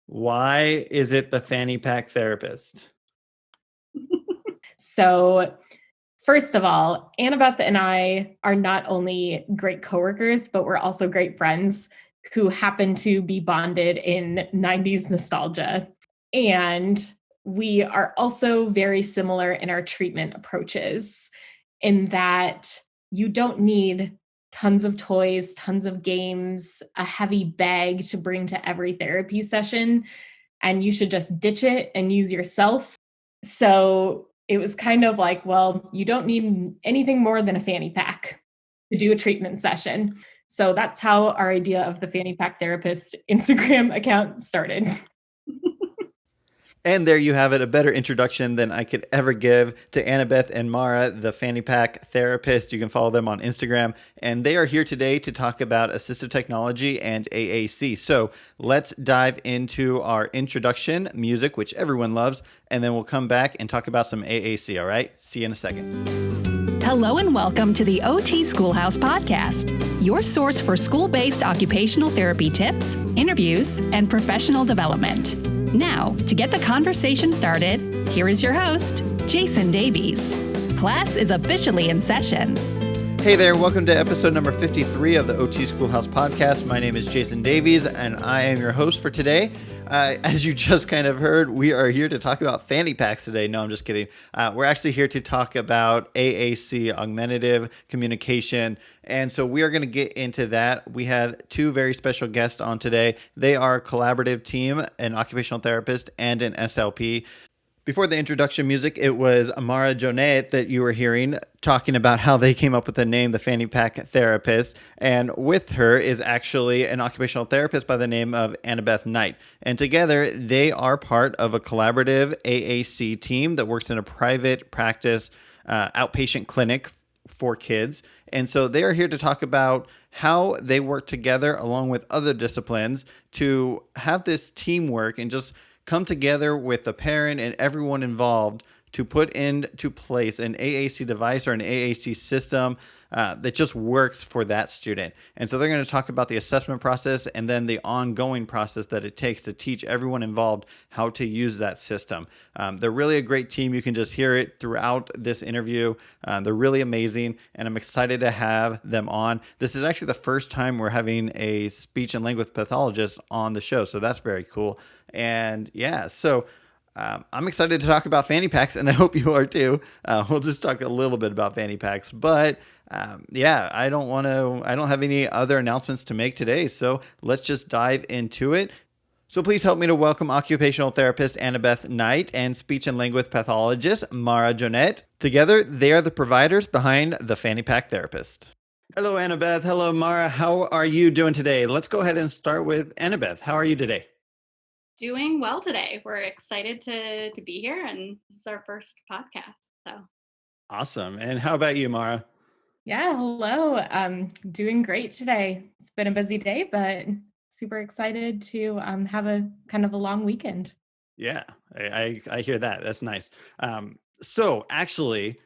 Why is it the fanny pack therapist? So, first of all, Annabeth and I are not only great coworkers, but we're also great friends who happen to be bonded in 90s nostalgia. And we are also very similar in our treatment approaches, in that you don't need tons of toys, tons of games, a heavy bag to bring to every therapy session, and you should just ditch it and use yourself. So it was kind of like, well, you don't need anything more than a fanny pack to do a treatment session. So that's how our idea of the fanny pack therapist Instagram account started. And there you have it, a better introduction than I could ever give to Annabeth and Mara, the fanny pack therapist. You can follow them on Instagram. And they are here today to talk about assistive technology and AAC. So let's dive into our introduction music, which everyone loves, and then we'll come back and talk about some AAC, all right? See you in a second. Hello and welcome to the OT Schoolhouse Podcast, your source for school-based occupational therapy tips, interviews, and professional development. Now, to get the conversation started, here is your host, Jayson Davies. Class is officially in session. Hey there, welcome to episode number 53 of the OT Schoolhouse Podcast. My name is Jayson Davies, and I am your host for today. As you just kind of heard, we are here to talk about fanny packs today. No, I'm just kidding. We're actually here to talk about AAC, augmentative communication. And so we are going to get into that. We have two very special guests on today. They are a collaborative team, an occupational therapist and an SLP. Before the introduction music, it was Amara Jonet that you were hearing talking about how they came up with the name, the Fanny Pack Therapist. And with her is actually an occupational therapist by the name of Annabeth Knight. And together, they are part of a collaborative AAC team that works in a private practice outpatient clinic for kids. And so they are here to talk about how they work together along with other disciplines to have this teamwork and just come together with the parent and everyone involved to put into place an AAC device or an AAC system that just works for that student. And so they're going to talk about the assessment process and then the ongoing process that it takes to teach everyone involved how to use that system. They're really a great team. You can just hear it throughout this interview. They're really amazing, and I'm excited to have them on. This is actually the first time we're having a speech and language pathologist on the show, so that's very cool. And yeah, so I'm excited to talk about fanny packs, and I hope you are too. We'll just talk a little bit about fanny packs, but yeah, I don't have any other announcements to make today, so let's just dive into it. So please help me to welcome occupational therapist Annabeth Knight and speech and language pathologist Mara Jonet. Together, they are the providers behind the Fanny Pack Therapist. Hello, Annabeth. Hello, Mara. How are you doing today? Let's go ahead and start with Annabeth. How are you today? Doing well today. We're excited to be here, and this is our first podcast. So awesome. And how about you, Mara? Yeah, hello. Doing great today. It's been a busy day, but super excited to have a kind of a long weekend. Yeah, I hear that. That's nice. So actually,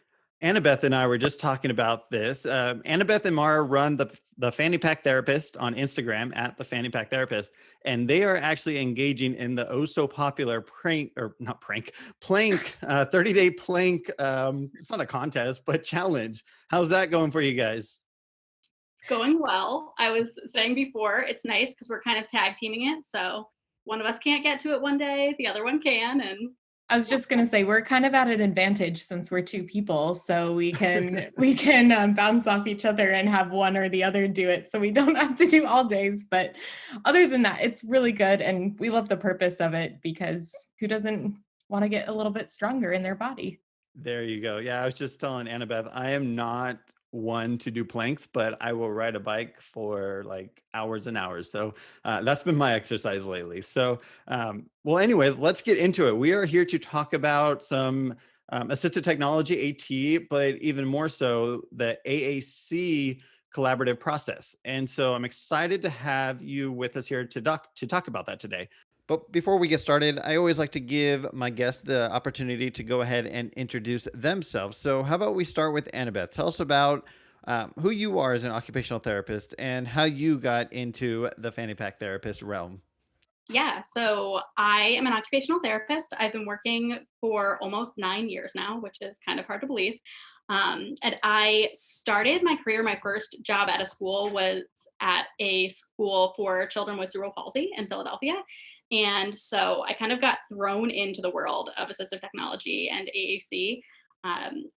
Annabeth and I were just talking about this. Annabeth and Mara run the Fanny Pack Therapist on Instagram at the Fanny Pack Therapist, and they are actually engaging in the oh so popular plank 30-day plank. It's not a contest, but challenge. How's that going for you guys? it's going well. I was saying before, it's nice because we're kind of tag teaming it. So one of us can't get to it one day, the other one can, and I was just going to say, we're kind of at an advantage since we're two people, so we can bounce off each other and have one or the other do it, so we don't have to do all days. But other than that, it's really good, and we love the purpose of it, because who doesn't want to get a little bit stronger in their body? There you go. Yeah, I was just telling Annabeth, I am not one to do planks, but I will ride a bike for like hours and hours. So that's been my exercise lately. So, well, anyways, let's get into it. We are here to talk about some assistive technology, AT, but even more so the AAC collaborative process. And so I'm excited to have you with us here to talk about that today. But before we get started, I always like to give my guests the opportunity to go ahead and introduce themselves. So how about we start with Annabeth? Tell us about who you are as an occupational therapist and how you got into the Fanny Pack Therapist realm. Yeah, so I am an occupational therapist. I've been working for almost 9 years now, which is kind of hard to believe. And I started my career, my first job at a school was at a school for children with cerebral palsy in Philadelphia. And so I kind of got thrown into the world of assistive technology and AAC.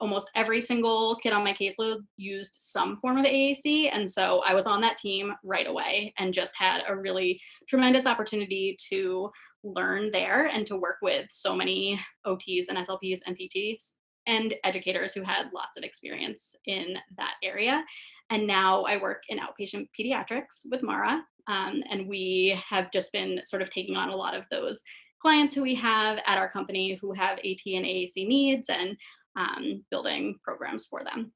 Almost every single kid on my caseload used some form of AAC. And so I was on that team right away and just had a really tremendous opportunity to learn there and to work with so many OTs and SLPs and PTs and educators who had lots of experience in that area. And now I work in outpatient pediatrics with Mara. And we have just been sort of taking on a lot of those clients who we have at our company who have AT and AAC needs and building programs for them.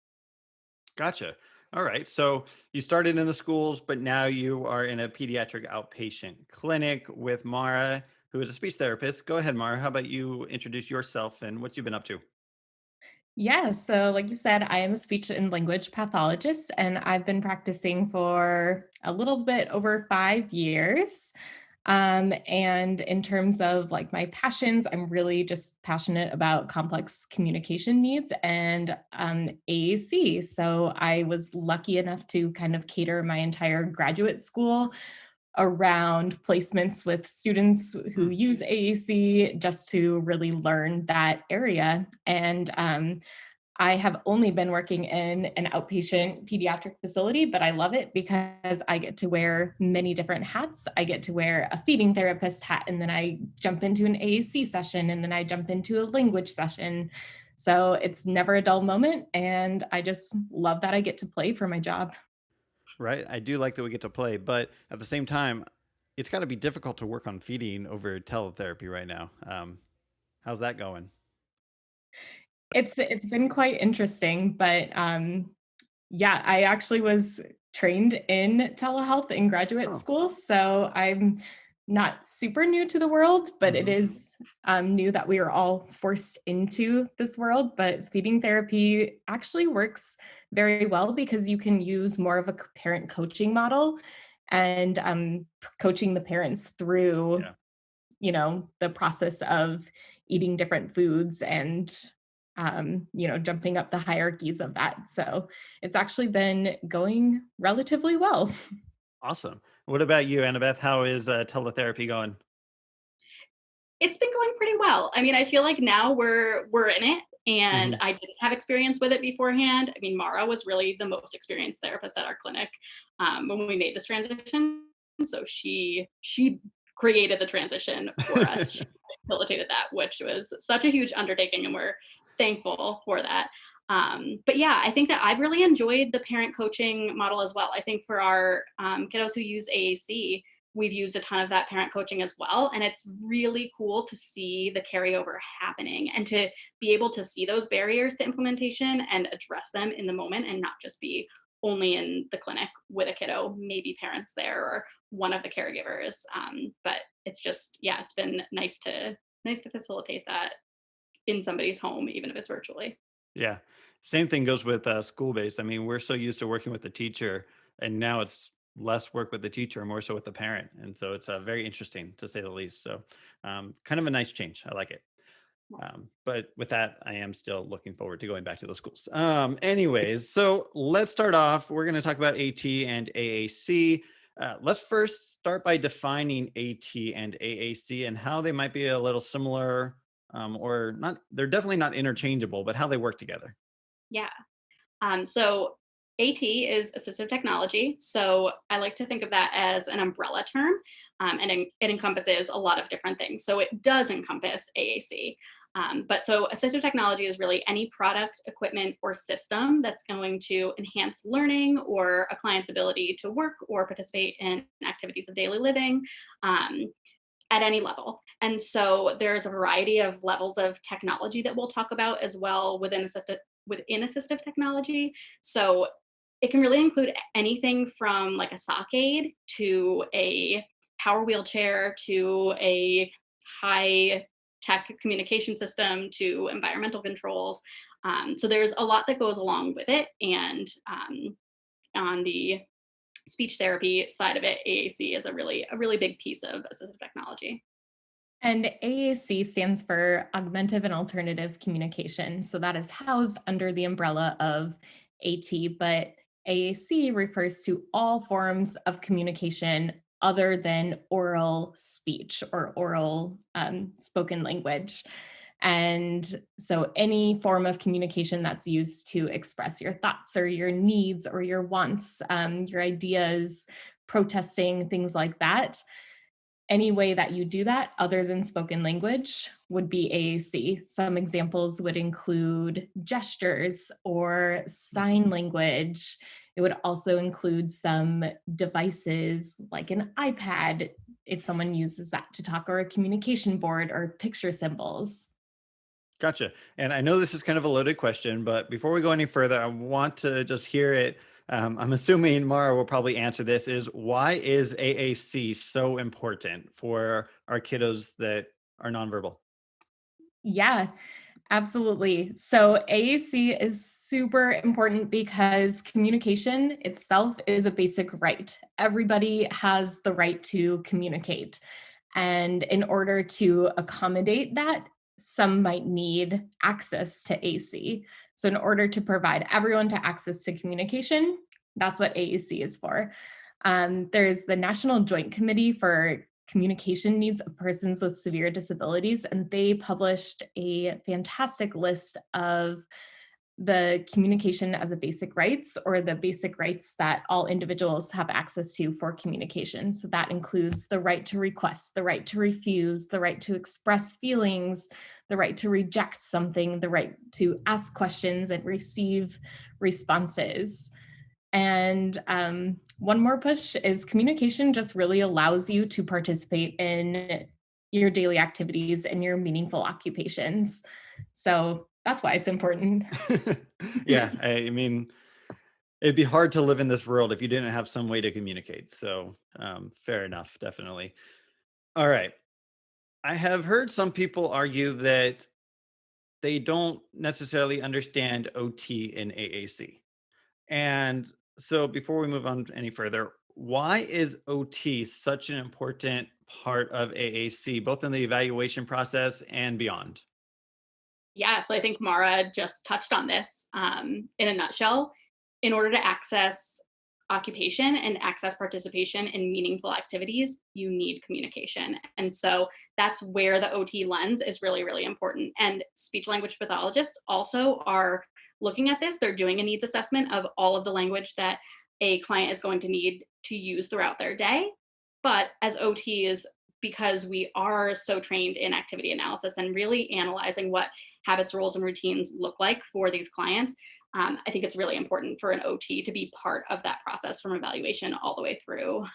Gotcha. All right. So you started in the schools, but now you are in a pediatric outpatient clinic with Mara, who is a speech therapist. Go ahead, Mara. How about you introduce yourself and what you've been up to? Yeah, so like you said, I am a speech and language pathologist, and I've been practicing for a little bit over 5 years. And in terms of like my passions, I'm really just passionate about complex communication needs and AAC. So I was lucky enough to kind of cater my entire graduate school around placements with students who Hmm. use AAC just to really learn that area. And I have only been working in an outpatient pediatric facility, but I love it because I get to wear many different hats. I get to wear a feeding therapist hat, and then I jump into an AAC session, and then I jump into a language session. So it's never a dull moment. And I just love that I get to play for my job. Right. I do like that we get to play, but at the same time, it's got to be difficult to work on feeding over teletherapy right now. How's that going? It's been quite interesting, but yeah, I actually was trained in telehealth in graduate Oh. school, so I'm not super new to the world, but it Hmm. is new that we are all forced into this world. But feeding therapy actually works very well because you can use more of a parent coaching model and coaching the parents through, Yeah. the process of eating different foods and jumping up the hierarchies of that. So it's actually been going relatively well. Awesome. What about you, Annabeth? How is teletherapy going? It's been going pretty well. I mean, I feel like now we're in it, and Hmm. I didn't have experience with it beforehand. I mean, Mara was really the most experienced therapist at our clinic when we made this transition. So she created the transition for us. She facilitated that, which was such a huge undertaking, and we're thankful for that. But yeah, I think that I've really enjoyed the parent coaching model as well. I think for our kiddos who use AAC, we've used a ton of that parent coaching as well. And it's really cool to see the carryover happening and to be able to see those barriers to implementation and address them in the moment and not just be only in the clinic with a kiddo, maybe parents there or one of the caregivers. But it's just, yeah, it's been nice to facilitate that in somebody's home, even if it's virtually. Yeah. Same thing goes with school-based. I mean, we're so used to working with the teacher, and now it's less work with the teacher, more so with the parent. And so it's very interesting to say the least. So kind of a nice change. I like it. But with that, I am still looking forward to going back to the schools. Anyways, so let's start off. We're going to talk about AT and AAC. Let's first start by defining AT and AAC and how they might be a little similar or not. They're definitely not interchangeable, but how they work together. Yeah. So AT is assistive technology. So I like to think of that as an umbrella term, and it encompasses a lot of different things. So it does encompass AAC. But so assistive technology is really any product, equipment, or system that's going to enhance learning or a client's ability to work or participate in activities of daily living. At any level. And so there's a variety of levels of technology that we'll talk about as well within assistive technology. So it can really include anything from like a sock aid to a power wheelchair to a high tech communication system to environmental controls. So there's a lot that goes along with it. And on the speech therapy side of it, AAC is a really big piece of assistive technology. And AAC stands for Augmentative and Alternative Communication. So that is housed under the umbrella of AT, but AAC refers to all forms of communication other than oral speech or oral spoken language. And so any form of communication that's used to express your thoughts or your needs or your wants, your ideas, protesting, things like that. Any way that you do that other than spoken language would be AAC. Some examples would include gestures or sign language. It would also include some devices like an iPad, if someone uses that to talk, or a communication board or picture symbols. Gotcha. And I know this is kind of a loaded question, but before we go any further, I want to just hear it. I'm assuming Mara will probably answer this, is why is AAC so important for our kiddos that are nonverbal? Yeah, absolutely. So AAC is super important because communication itself is a basic right. Everybody has the right to communicate. And in order to accommodate that, some might need access to AC. So in order to provide everyone to access to communication, that's what AAC is for. There's the National Joint Committee for Communication Needs of Persons with Severe Disabilities, and they published a fantastic list of the communication as a basic rights, or the basic rights that all individuals have access to for communication. So that includes the right to request, the right to refuse, the right to express feelings, the right to reject something, the right to ask questions and receive responses. And one more push is communication just really allows you to participate in your daily activities and your meaningful occupations. So that's why it's important. Yeah, I mean, it'd be hard to live in this world if you didn't have some way to communicate. So fair enough, definitely. All right. I have heard some people argue that they don't necessarily understand OT and AAC. And so before we move on any further, why is OT such an important part of AAC, both in the evaluation process and beyond? Yeah, so I think Mara just touched on this in a nutshell. In order to access occupation and access participation in meaningful activities, you need communication. And so that's where the OT lens is really important. And speech language pathologists also are looking at this. They're doing a needs assessment of all of the language that a client is going to need to use throughout their day. But as OTs, because we are so trained in activity analysis and really analyzing what habits, rules, and routines look like for these clients, I think it's really important for an OT to be part of that process from evaluation all the way through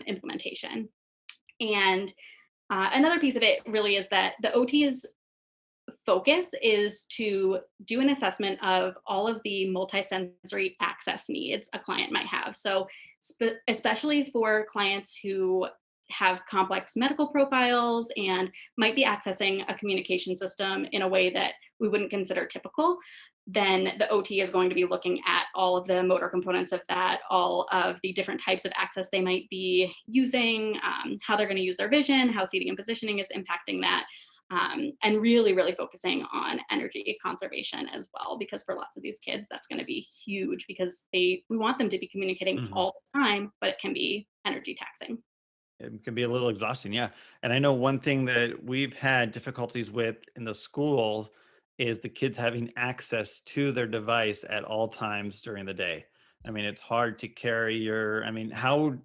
implementation. And another piece of it really is that the OT's focus is to do an assessment of all of the multisensory access needs a client might have. So especially for clients who have complex medical profiles and might be accessing a communication system in a way that we wouldn't consider typical, then the OT is going to be looking at all of the motor components of that, all of the different types of access they might be using, how they're going to use their vision, how seating and positioning is impacting that, and really focusing on energy conservation as well, because for lots of these kids, that's going to be huge because we want them to be communicating Mhm. all the time, but it can be energy taxing. It can be a little exhausting, yeah. And I know one thing that we've had difficulties with in the school is the kids having access to their device at all times during the day. I mean, it's hard to carry I mean,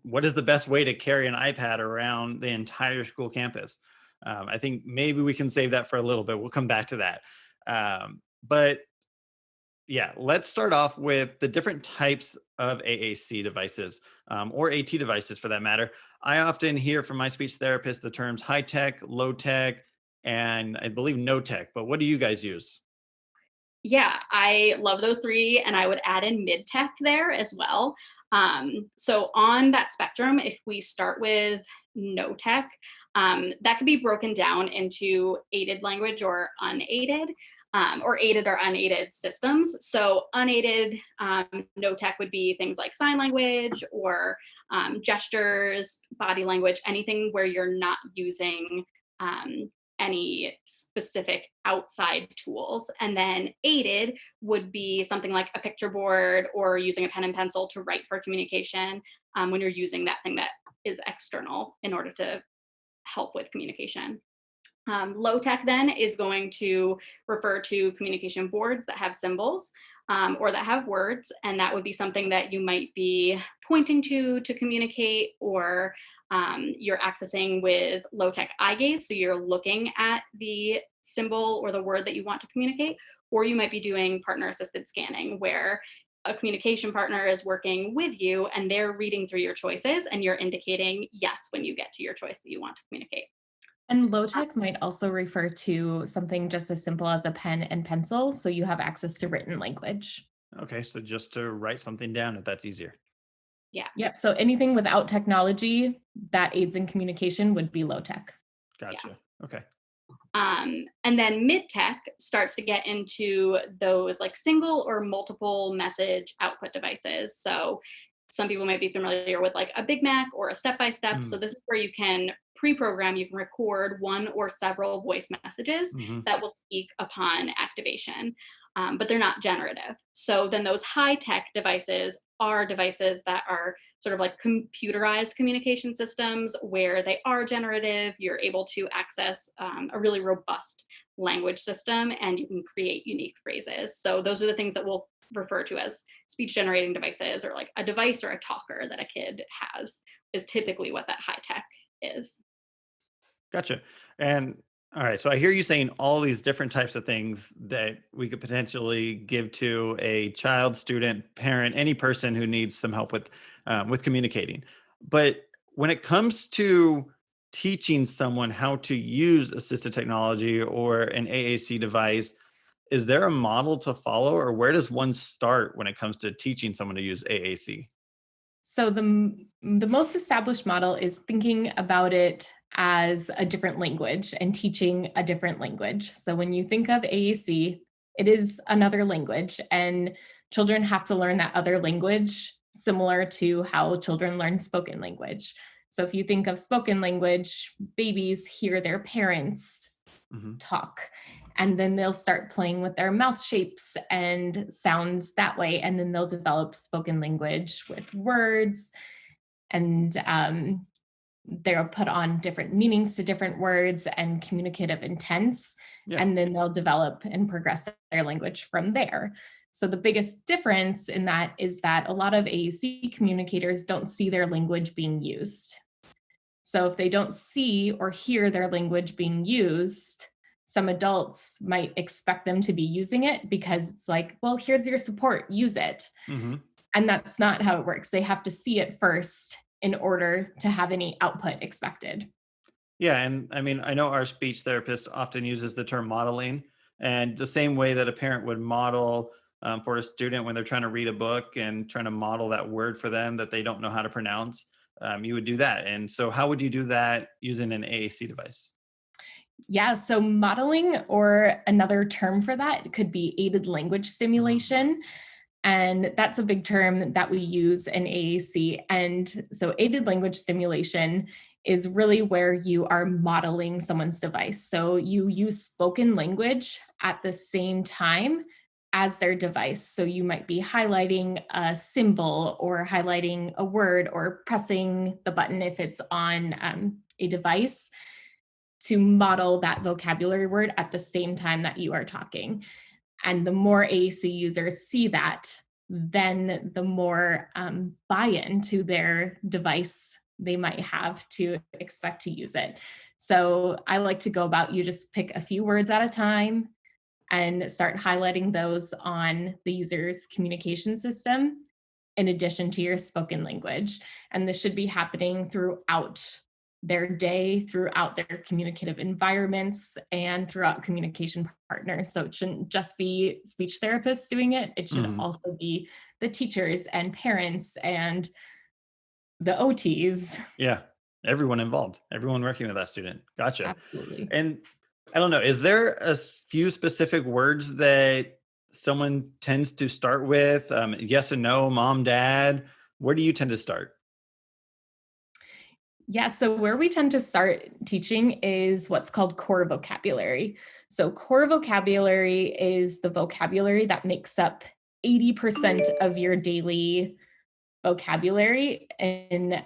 what is the best way to carry an iPad around the entire school campus? I think maybe we can save that for a little bit. We'll come back to that. But yeah, let's start off with the different types of AAC devices, or AT devices for that matter. I often hear from my speech therapist the terms high tech, low tech, and I believe no tech. But what do you guys use? Yeah, I love those three, and I would add in mid tech there as well. So on that spectrum, if we start with no tech, that could be broken down into aided language or unaided. or aided or unaided systems. So unaided no tech would be things like sign language or gestures, body language, anything where you're not using any specific outside tools. And then aided would be something like a picture board or using a pen and pencil to write for communication when you're using that thing that is external in order to help with communication. Low tech then is going to refer to communication boards that have symbols or that have words, and that would be something that you might be pointing to communicate, or you're accessing with low tech eye gaze, so you're looking at the symbol or the word that you want to communicate, or you might be doing partner assisted scanning where a communication partner is working with you and they're reading through your choices and you're indicating yes when you get to your choice that you want to communicate. And low tech might also refer to something just as simple as a pen and pencil, so you have access to written language. Okay, so just to write something down if that's easier. Yeah. Yep. So anything without technology that aids in communication would be low tech. Gotcha. Okay. And then mid tech starts to get into those like single or multiple message output devices. So some people might be familiar with like a Big Mac or a step by step. So this is where you can pre-program, you can record one or several voice messages that will speak upon activation, but they're not generative. So then those high tech devices are devices that are sort of like computerized communication systems where they are generative. You're able to access a really robust language system and you can create unique phrases. So those are the things that we'll refer to as speech generating devices, or like a device or a talker that a kid has is typically what that high tech is. Gotcha. And all right, so I hear you saying all these different types of things that we could potentially give to a child, student, parent, any person who needs some help with communicating. But when it comes to teaching someone how to use assistive technology or an AAC device, is there a model to follow, or where does one start when it comes to teaching someone to use AAC? So the most established model is thinking about it as a different language and teaching a different language. So when you think of AAC, it is another language, and children have to learn that other language similar to how children learn spoken language. So if you think of spoken language, babies hear their parents talk, and then they'll start playing with their mouth shapes and sounds that way, and then they'll develop spoken language with words, and they'll put on different meanings to different words and communicative intents, and then they'll develop and progress their language from there. So the biggest difference in that is that a lot of AAC communicators don't see their language being used. So if they don't see or hear their language being used, some adults might expect them to be using it because it's like, well, here's your support, use it. And that's not how it works. They have to see it first in order to have any output expected. Yeah, and I mean, I know our speech therapist often uses the term modeling, and the same way that a parent would model for a student when they're trying to read a book and trying to model that word for them that they don't know how to pronounce, you would do that. And so, how would you do that using an AAC device? Yeah, so modeling, or another term for that, could be aided language stimulation. And that's a big term that we use in AAC. And so aided language stimulation is really where you are modeling someone's device. So you use spoken language at the same time as their device. So you might be highlighting a symbol or highlighting a word or pressing the button if it's on a device to model that vocabulary word at the same time that you are talking. And the more AAC users see that, then the more buy-in to their device they might have to expect to use it. So I like to go about, you just pick a few words at a time and start highlighting those on the user's communication system in addition to your spoken language. And this should be happening throughout their day, throughout their communicative environments, and throughout communication partners. So it shouldn't just be speech therapists doing it. It should also be the teachers and parents and the OTs. Yeah, everyone involved, everyone working with that student. Gotcha. Absolutely. And I don't know. Is there a few specific words that someone tends to start with? Yes and no, mom, dad. Where do you tend to start? Yeah, so where we tend to start teaching is what's called core vocabulary. So, core vocabulary is the vocabulary that makes up 80% of your daily vocabulary in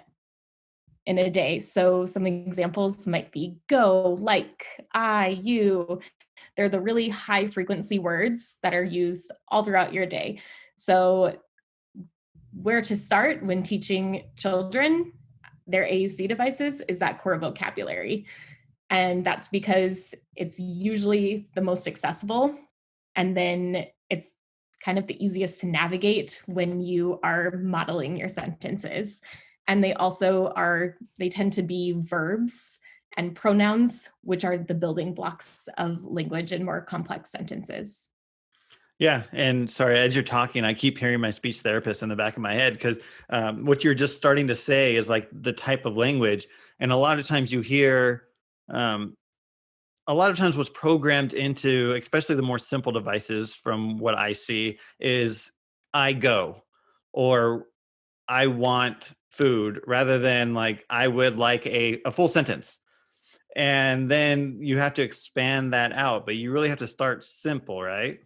a day. So, some examples might be go, like, I, you. They're the really high frequency words that are used all throughout your day. So, where to start when teaching children their AAC devices is that core vocabulary. And that's because it's usually the most accessible. And then it's kind of the easiest to navigate when you are modeling your sentences. And they tend to be verbs and pronouns, which are the building blocks of language in more complex sentences. Yeah, and sorry, as you're talking, I keep hearing my speech therapist in the back of my head because what you're just starting to say is like the type of language, and a lot of times you hear, um, a lot of times what's programmed into, especially the more simple devices, from what I see, is "I go" or "I want food," rather than like "I would like a full sentence." And then you have to expand that out, but you really have to start simple, right?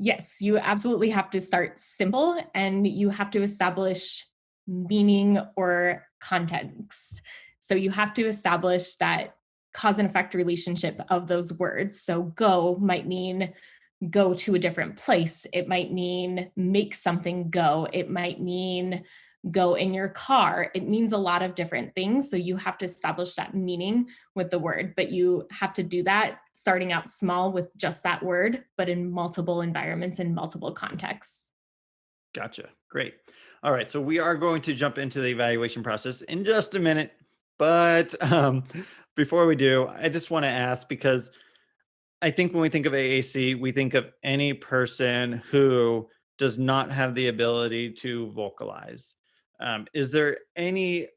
Yes, you absolutely have to start simple and you have to establish meaning or context. So you have to establish that cause and effect relationship of those words. So go might mean go to a different place. It might mean make something go. It might mean go in your car. It means a lot of different things. So you have to establish that meaning with the word, but you have to do that starting out small with just that word, but in multiple environments and multiple contexts. Gotcha. Great. All right. So we are going to jump into the evaluation process in just a minute. But before we do, I just want to ask because I think when we think of AAC, we think of any person who does not have the ability to vocalize. Is there any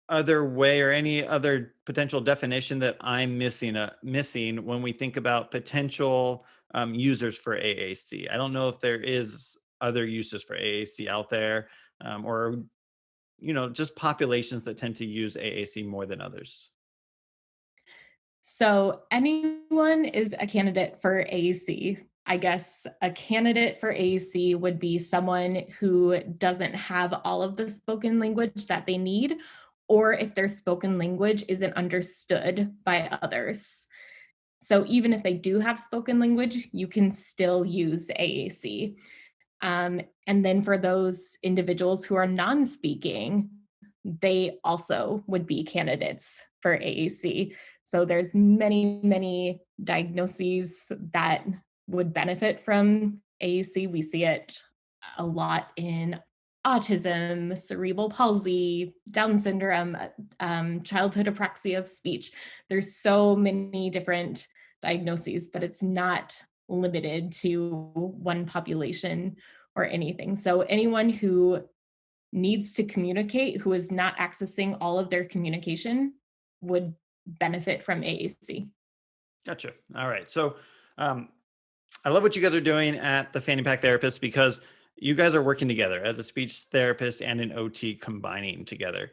other way or any other potential definition that I'm missing when we think about potential users for AAC? I don't know if there is other uses for AAC out there, or just populations that tend to use AAC more than others. So anyone is a candidate for AAC. I guess a candidate for AAC would be someone who doesn't have all of the spoken language that they need, or if their spoken language isn't understood by others. So even if they do have spoken language, you can still use AAC. And then for those individuals who are non-speaking, they also would be candidates for AAC. So there's many diagnoses that would benefit from AAC. We see it a lot in autism, cerebral palsy, Down syndrome, childhood apraxia of speech. There's so many different diagnoses, but it's not limited to one population or anything. So anyone who needs to communicate, who is not accessing all of their communication, would benefit from AAC. Gotcha. All right. So um, I love what you guys are doing at the Fanny Pack Therapist because you guys are working together as a speech therapist and an OT combining together.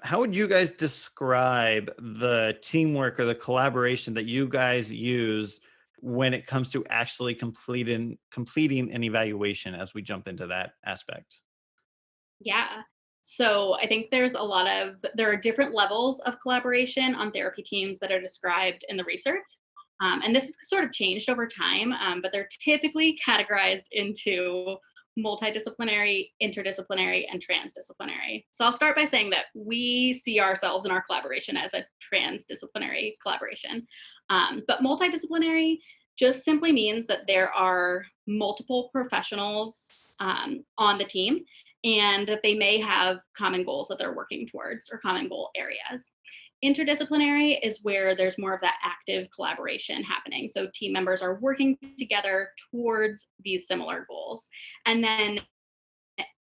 How would you guys describe the teamwork or the collaboration that you guys use when it comes to actually completing an evaluation as we jump into that aspect? Yeah. So I think there are different levels of collaboration on therapy teams that are described in the research. And this has sort of changed over time, but they're typically categorized into multidisciplinary, interdisciplinary, and transdisciplinary. So I'll start by saying that we see ourselves in our collaboration as a transdisciplinary collaboration. But multidisciplinary just simply means that there are multiple professionals on the team and that they may have common goals that they're working towards or common goal areas. Interdisciplinary is where there's more of that active collaboration happening. So team members are working together towards these similar goals. And then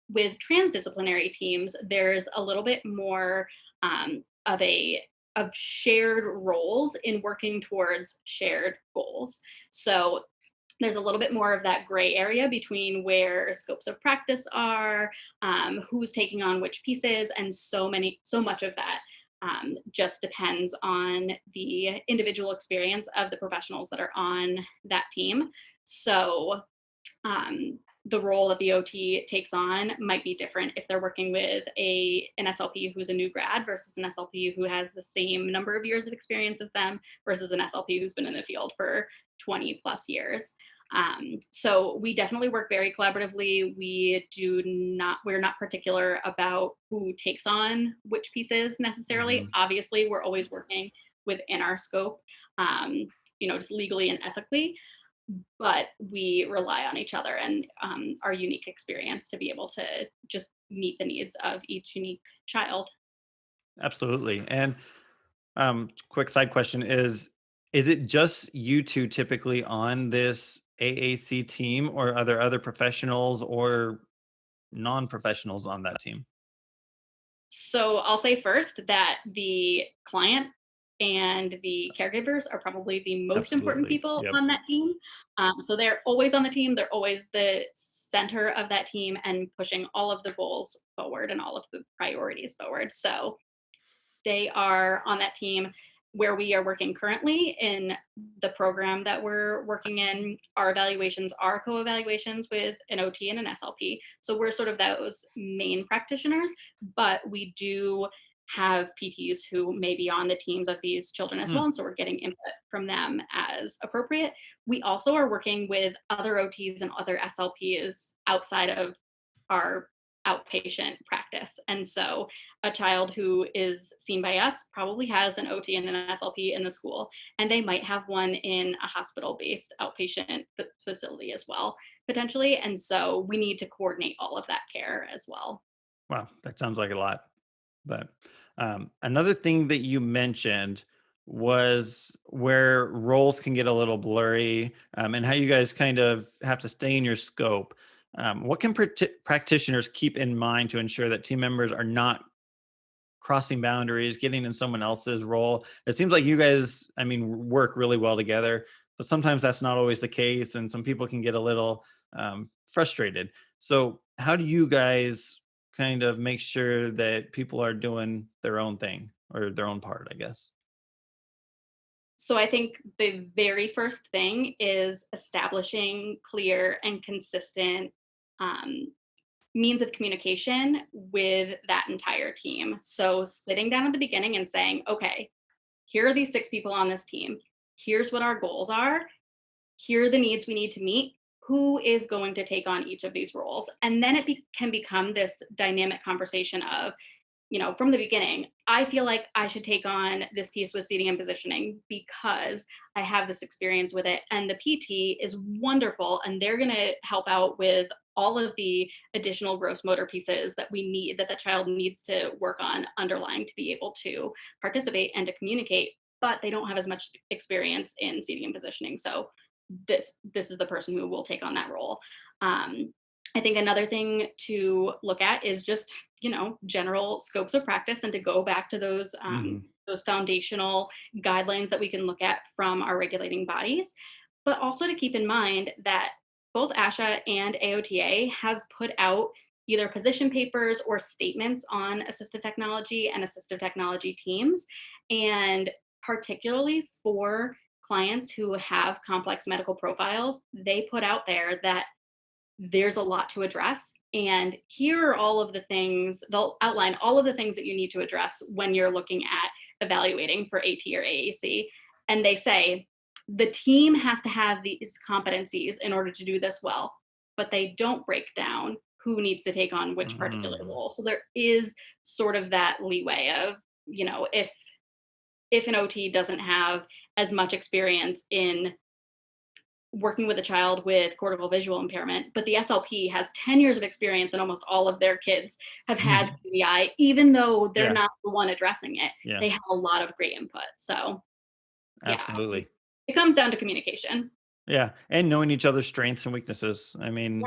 with transdisciplinary teams, there's a little bit more of a of shared roles in working towards shared goals. So there's a little bit more of that gray area between where scopes of practice are, who's taking on which pieces, and so much of that just depends on the individual experience of the professionals that are on that team. So the role that the OT takes on might be different if they're working with an SLP who's a new grad versus an SLP who has the same number of years of experience as them versus an SLP who's been in the field for 20 plus years. So we definitely work very collaboratively. We're not particular about who takes on which pieces necessarily. Mhm. Obviously, we're always working within our scope, just legally and ethically, but we rely on each other and our unique experience to be able to just meet the needs of each unique child. Absolutely. And quick side question is it just you two typically on this AAC team, or are there other professionals or non-professionals on that team? So I'll say first that the client and the caregivers are probably the most important Absolutely. people Yep. on that team. So they're always on the team. They're always the center of that team and pushing all of the goals forward and all of the priorities forward. So they are on that team. Where we are working currently in the program that we're working in, our evaluations are co-evaluations with an OT and an SLP. So we're sort of those main practitioners, but we do have PTs who may be on the teams of these children as Hmm. well. And so we're getting input from them as appropriate. We also are working with other OTs and other SLPs outside of our outpatient practice. And so a child who is seen by us probably has an OT and an SLP in the school, and they might have one in a hospital-based outpatient facility as well, potentially. And so we need to coordinate all of that care as well. Wow, that sounds like a lot. But another thing that you mentioned was where roles can get a little blurry, and how you guys kind of have to stay in your scope. What can practitioners keep in mind to ensure that team members are not crossing boundaries, getting in someone else's role? It seems like you guys, I mean, work really well together, but sometimes that's not always the case, and some people can get a little frustrated. So, how do you guys kind of make sure that people are doing their own thing or their own part, I guess? So I think the very first thing is establishing clear and consistent um, means of communication with that entire team. So sitting down at the beginning and saying, okay, here are these 6 people on this team. Here's what our goals are. Here are the needs we need to meet. Who is going to take on each of these roles? And then it can become this dynamic conversation of, from the beginning, I feel like I should take on this piece with seating and positioning because I have this experience with it. And the PT is wonderful, and they're going to help out with all of the additional gross motor pieces that that the child needs to work on underlying to be able to participate and to communicate. But they don't have as much experience in seating and positioning. So this is the person who will take on that role. I think another thing to look at is just, general scopes of practice, and to go back to Mhm. those foundational guidelines that we can look at from our regulating bodies, but also to keep in mind that both ASHA and AOTA have put out either position papers or statements on assistive technology and assistive technology teams. And particularly for clients who have complex medical profiles, they put out there that there's a lot to address. And here are all of the things, they'll outline all of the things that you need to address when you're looking at evaluating for AT or AAC. And they say the team has to have these competencies in order to do this well, but they don't break down who needs to take on which particular Mhm. role. So there is sort of that leeway of, if an OT doesn't have as much experience in working with a child with cortical visual impairment, but the SLP has 10 years of experience and almost all of their kids have had TBI, even though they're Yeah, not the one addressing it. yeah, They have a lot of great input. So, yeah, absolutely. it comes down to communication. Yeah, and knowing each other's strengths and weaknesses. I mean,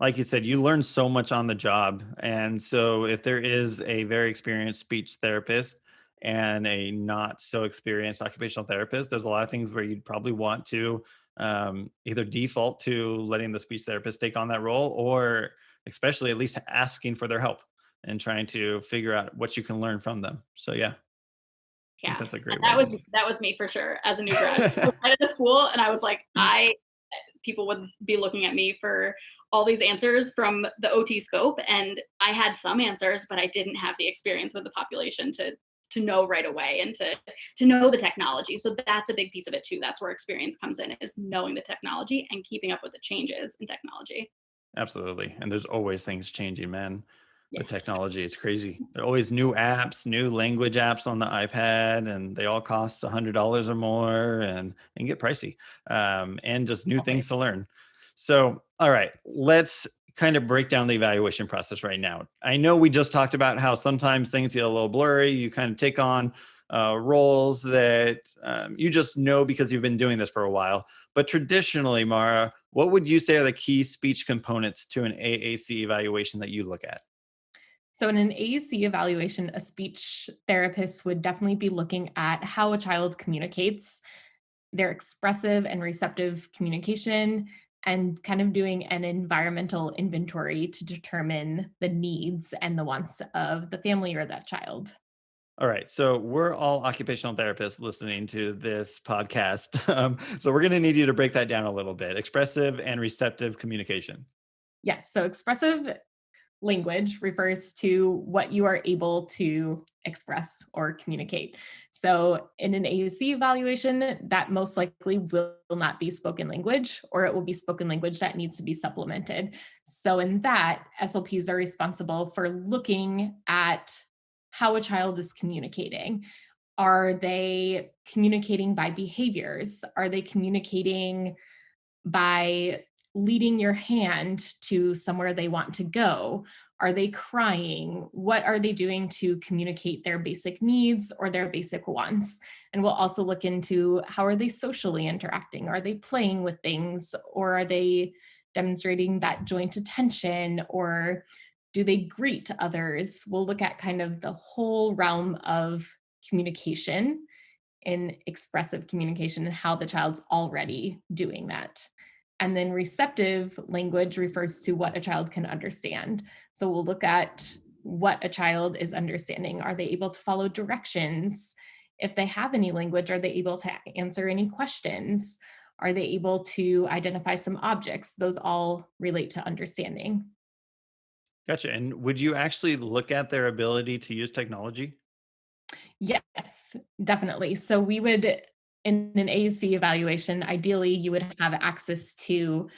like you said, you learn so much on the job, and so if there is a very experienced speech therapist, and a not so experienced occupational therapist, there's a lot of things where you'd probably want to either default to letting the speech therapist take on that role, or especially at least asking for their help and trying to figure out what you can learn from them. So yeah, I think Yeah, that's a great way that to was do that was me for sure as a new grad. I was it. out of the school and I was like, people would be looking at me for all these answers from the OT scope, and I had some answers, but I didn't have the experience with the population to know right away and to know the technology. So that's a big piece of it too. That's where experience comes in, is knowing the technology and keeping up with the changes in technology. Absolutely. And there's always things changing, man. With Yes. technology, it's crazy. There are always new apps, new language apps on the iPad, and they all cost $100 or more and get pricey, and just new things to learn. So, all right, let's kind of break down the evaluation process right now. I know we just talked about how sometimes things get a little blurry. You kind of take on roles that you just know because you've been doing this for a while. But traditionally, Mara, what would you say are the key speech components to an AAC evaluation that you look at? So in an AAC evaluation, a speech therapist would definitely be looking at how a child communicates, their expressive and receptive communication, and kind of doing an environmental inventory to determine the needs and the wants of the family or that child. All right, so we're all occupational therapists listening to this podcast. So we're going to need you to break that down a little bit. Expressive and receptive communication. Yes, so expressive language refers to what you are able to express or communicate. So in an AUC evaluation, that most likely will not be spoken language, or it will be spoken language that needs to be supplemented. So in that, SLPs are responsible for looking at how a child is communicating. Are they communicating by behaviors? Are they communicating by leading your hand to somewhere they want to go? Are they crying? What are they doing to communicate their basic needs or their basic wants? And we'll also look into how are they socially interacting? Are they playing with things, or are they demonstrating that joint attention, or do they greet others? We'll look at kind of the whole realm of communication in expressive communication and how the child's already doing that. And then receptive language refers to what a child can understand. So we'll look at what a child is understanding. Are they able to follow directions? If they have any language, are they able to answer any questions? Are they able to identify some objects? Those all relate to understanding. Gotcha. And would you actually look at their ability to use technology? Yes, definitely. So we would, in an AUC evaluation, ideally you would have access to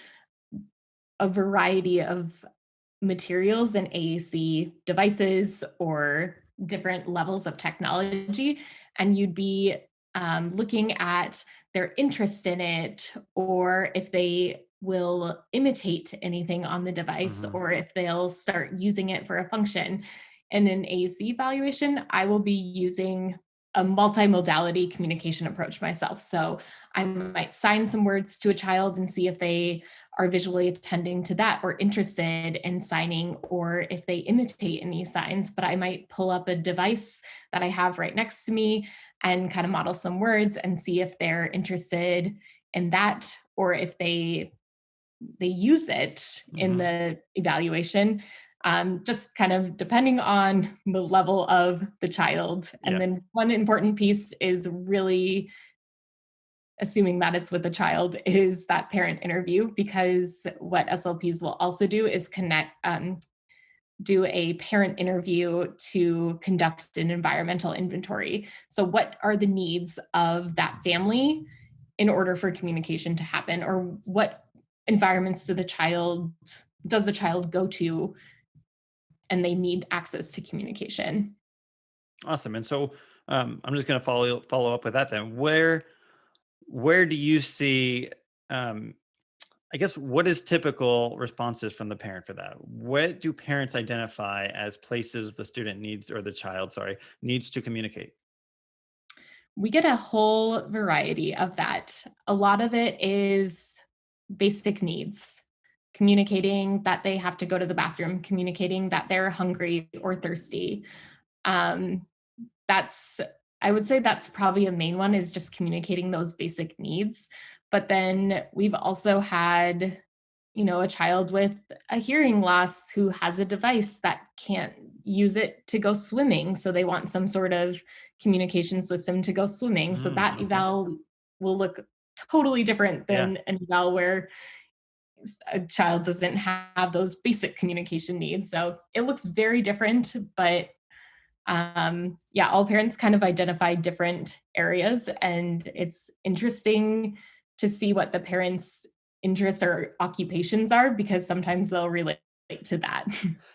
a variety of materials and AAC devices or different levels of technology, and you'd be looking at their interest in it, or if they will imitate anything on the device, Hmm. or if they'll start using it for a function. In an AAC evaluation, I will be using a multimodality communication approach myself. So I might sign some words to a child and see if they are visually attending to that or interested in signing, or if they imitate any signs. But I might pull up a device that I have right next to me and kind of model some words and see if they're interested in that, or if they use it in Hmm. the evaluation, just kind of depending on the level of the child. And Yeah. then one important piece is really assuming that it's with a child, is that parent interview, because what SLPs will also do is do a parent interview to conduct an environmental inventory. So what are the needs of that family in order for communication to happen, or what environments does the child go to, and they need access to communication. Awesome. And so I'm just going to follow up with that then. Where do you see um, I guess what is typical responses from the parent for that? What do parents identify as places the student needs, or the child, sorry, needs to communicate? We get a whole variety of that. A lot of it is basic needs, communicating that they have to go to the bathroom, communicating that they're hungry or thirsty. Um, I would say that's probably a main one, is just communicating those basic needs. But then we've also had, a child with a hearing loss who has a device that can't use it to go swimming. So they want some sort of communication system to go swimming. So that Okay. eval will look totally different Yeah. than an eval where a child doesn't have those basic communication needs. So it looks very different, but all parents kind of identify different areas, and it's interesting to see what the parents' interests or occupations are, because sometimes they'll relate to that.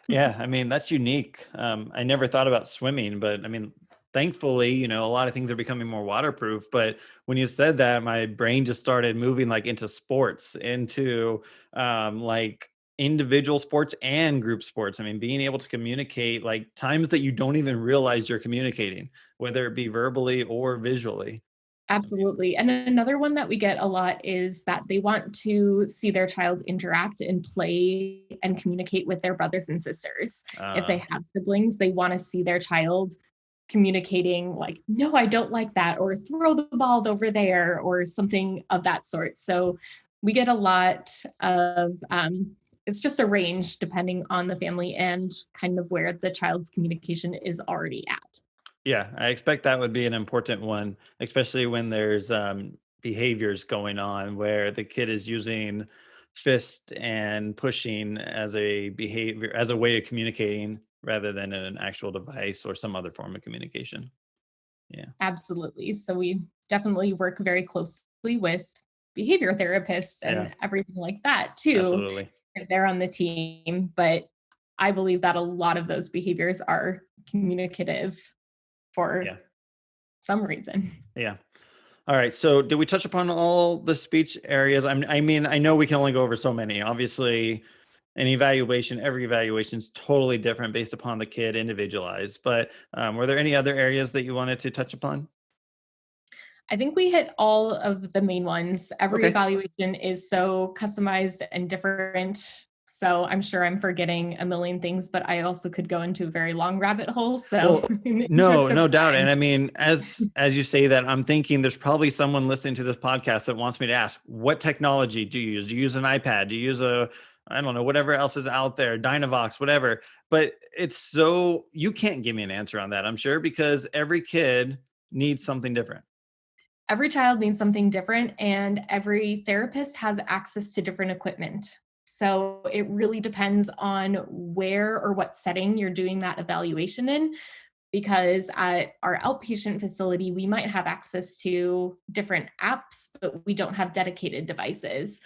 Yeah, I mean, that's unique. I never thought about swimming, but I mean, thankfully, a lot of things are becoming more waterproof. But when you said that, my brain just started moving like into sports, into like individual sports and group sports. I mean, being able to communicate like times that you don't even realize you're communicating, whether it be verbally or visually. Absolutely. And another one that we get a lot is that they want to see their child interact and play and communicate with their brothers and sisters. If they Uh, have siblings, they want to see their child communicating like, no, I don't like that, or throw the ball over there, or something of that sort. So we get a lot of, it's just a range depending on the family and kind of where the child's communication is already at. Yeah, I expect that would be an important one, especially when there's behaviors going on where the kid is using fist and pushing as a behavior, as a way of communicating rather than an actual device or some other form of communication. Yeah, Absolutely. So we definitely work very closely with behavior therapists yeah, and everything like that too, absolutely. if they're on the team. But I believe that a lot of those behaviors are communicative for Yeah, some reason. yeah. All right. So, did we touch upon all the speech areas? I mean, I know we can only go over so many. Obviously, every evaluation is totally different based upon the kid, individualized. But were there any other areas that you wanted to touch upon? I think we hit all of the main ones. Every Okay. evaluation is so customized and different. So I'm sure I'm forgetting a million things, but I also could go into a very long rabbit hole. So Well, in the no, interest of no doubt. And time, I mean, as you say that, I'm thinking there's probably someone listening to this podcast that wants me to ask, what technology do you use? Do you use an iPad? Do you use I don't know, whatever else is out there, Dynavox, whatever. But it's so you can't give me an answer on that, I'm sure, because every kid needs something different. every child needs something different, and every therapist has access to different equipment. So it really depends on where or what setting you're doing that evaluation in, because at our outpatient facility, we might have access to different apps, but we don't have dedicated devices.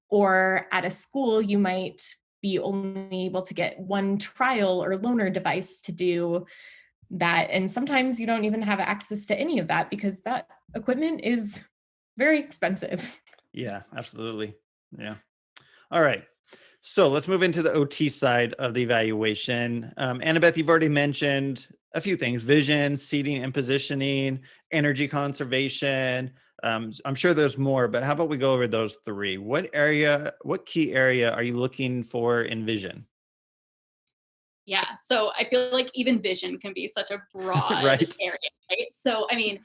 Or at a school, you might be only able to get one trial or loaner device to do that. And sometimes you don't even have access to any of that because that equipment is very expensive. Yeah, absolutely. Yeah. All right. So let's move into the OT side of the evaluation. Annabeth, you've already mentioned a few things: vision, seating and positioning, energy conservation. I'm sure there's more, but how about we go over those three? What key area are you looking for in vision? Yeah. So I feel like even vision can be such a broad Right. area, right? So, I mean,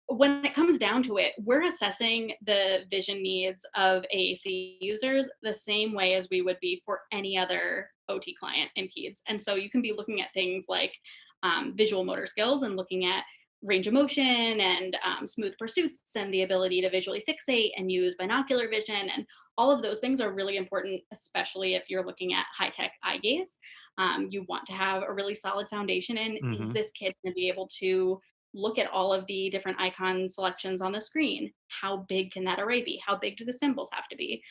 when it comes down to it, we're assessing the vision needs of AAC users the same way as we would be for any other OT client in PEDS. And so you can be looking at things like visual motor skills and looking at range of motion and smooth pursuits and the ability to visually fixate and use binocular vision. And all of those things are really important, especially if you're looking at high tech eye gaze. You want to have a really solid foundation in, is Hmm. this kid going to be able to look at all of the different icon selections on the screen? How big can that array be? How big do the symbols have to be?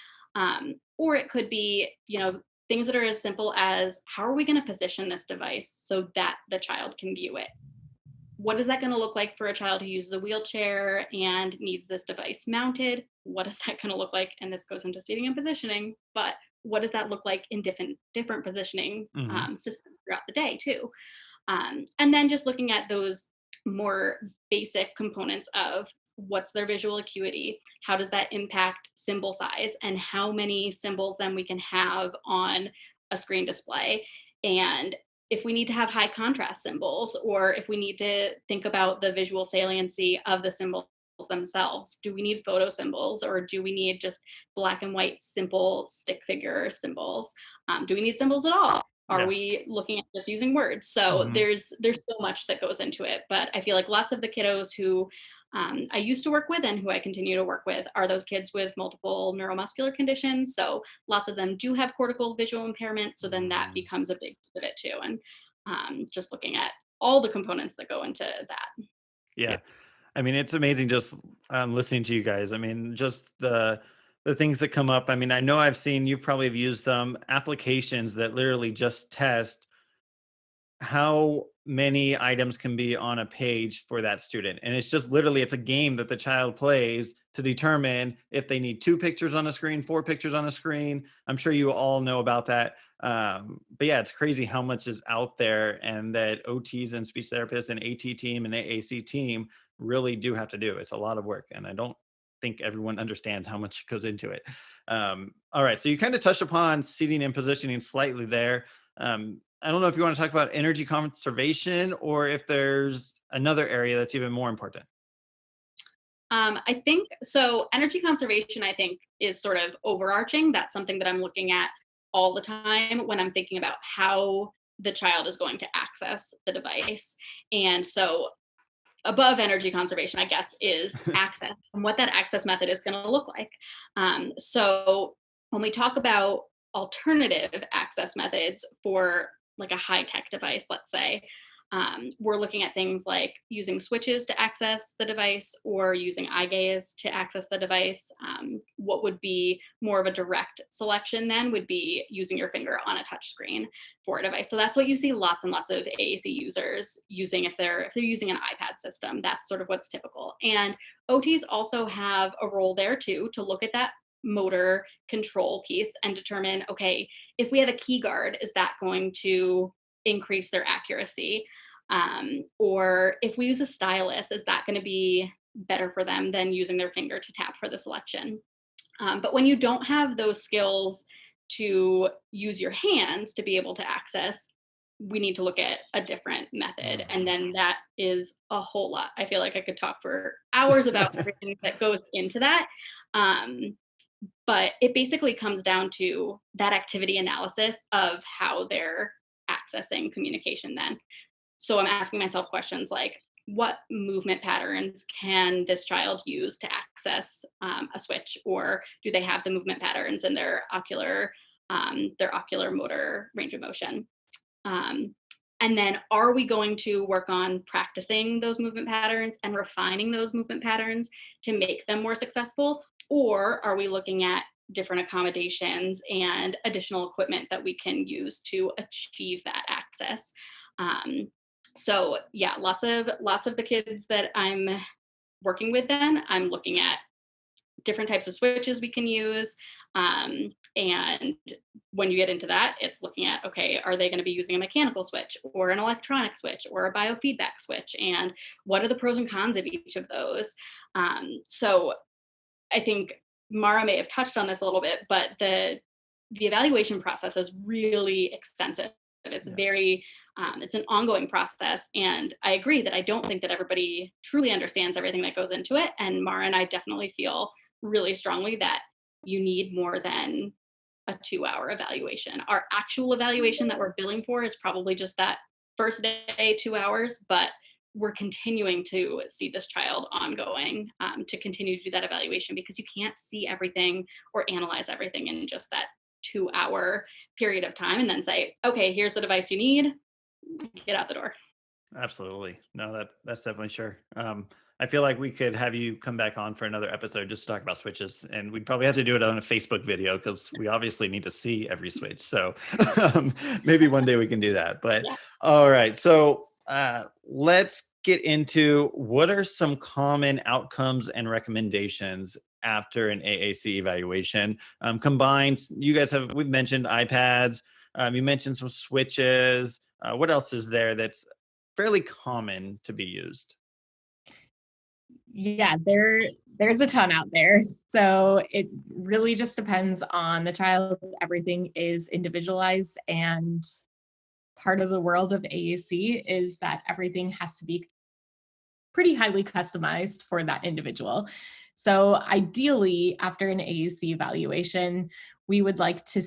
Or it could be, things that are as simple as, how are we going to position this device so that the child can view it? What is that going to look like for a child who uses a wheelchair and needs this device mounted? What is that going to look like? And this goes into seating and positioning, but what does that look like in different positioning Hmm. systems throughout the day too? And then just looking at those more basic components of what's their visual acuity, how does that impact symbol size, and how many symbols then we can have on a screen display. And if we need to have high contrast symbols, or if we need to think about the visual saliency of the symbols themselves. Do we need photo symbols, or do we need just black and white simple stick figure symbols? Do we need symbols at all? Are we looking at just using words? So there's so much that goes into it. But I feel like lots of the kiddos who I used to work with and who I continue to work with are those kids with multiple neuromuscular conditions. So lots of them do have cortical visual impairment. So then that becomes a big piece of it too. And just looking at all the components that go into that. Yeah. I mean, it's amazing just listening to you guys. I mean, just the things that come up. I mean, I know I've seen, you probably have used them, applications that literally just test how many items can be on a page for that student. And it's just literally, it's a game that the child plays to determine if they need 2 pictures on a screen, 4 pictures on a screen. I'm sure you all know about that. But yeah, it's crazy how much is out there, and that OTs and speech therapists and AT team and AAC team really do have to do. It's a lot of work. And I don't think everyone understands how much goes into it. All right. So you kind of touched upon seating and positioning slightly there. I don't know if you want to talk about energy conservation, or if there's another area that's even more important. I think so. Energy conservation, I think, is sort of overarching. That's something that I'm looking at all the time when I'm thinking about how the child is going to access the device. And so above energy conservation, I guess, is access, and what that access method is going to look like. So when we talk about alternative access methods for like a high-tech device, let's say, we're looking at things like using switches to access the device, or using eye gaze to access the device. What would be more of a direct selection then would be using your finger on a touch screen for a device. So that's what you see lots and lots of AAC users using if they're using an iPad system. That's sort of what's typical. And OTs also have a role there too, to look at that motor control piece and determine, okay, if we have a key guard, is that going to increase their accuracy? Or if we use a stylus, is that going to be better for them than using their finger to tap for the selection? But when you don't have those skills to use your hands to be able to access, we need to look at a different method. And then that is a whole lot. I feel like I could talk for hours about everything that goes into that. But it basically comes down to that activity analysis of how they're accessing communication then. So I'm asking myself questions like, what movement patterns can this child use to access a switch? Or do they have the movement patterns in their ocular motor range of motion? And then are we going to work on practicing those movement patterns and refining those movement patterns to make them more successful? Or are we looking at different accommodations and additional equipment that we can use to achieve that access? So yeah, lots of the kids that I'm working with, then I'm looking at different types of switches we can use. And when you get into that, it's looking at, okay, are they going to be using a mechanical switch or an electronic switch or a biofeedback switch? And what are the pros and cons of each of those? So I think Mara may have touched on this a little bit, but the evaluation process is really extensive. It's very, it's an ongoing process. And I agree that I don't think that everybody truly understands everything that goes into it. And Mara and I definitely feel really strongly that you need more than a 2-hour evaluation. Our actual evaluation that we're billing for is probably just that first day, 2 hours, but we're continuing to see this child ongoing to continue to do that evaluation, because you can't see everything or analyze everything in just that 2-hour period of time and then say, okay, here's the device you need, get out the door. Absolutely. No, that's definitely sure. I feel like we could have you come back on for another episode just to talk about switches, and we'd probably have to do it on a Facebook video because we obviously need to see every switch. So maybe one day we can do that. But yeah. All right. So let's get into what are some common outcomes and recommendations after an AAC evaluation. Combined, we've mentioned iPads, you mentioned some switches. What else is there that's fairly common to be used? Yeah, there's a ton out there. So it really just depends on the child. Everything is individualized, and part of the world of AAC is that everything has to be pretty highly customized for that individual. So ideally, after an AAC evaluation, we would like to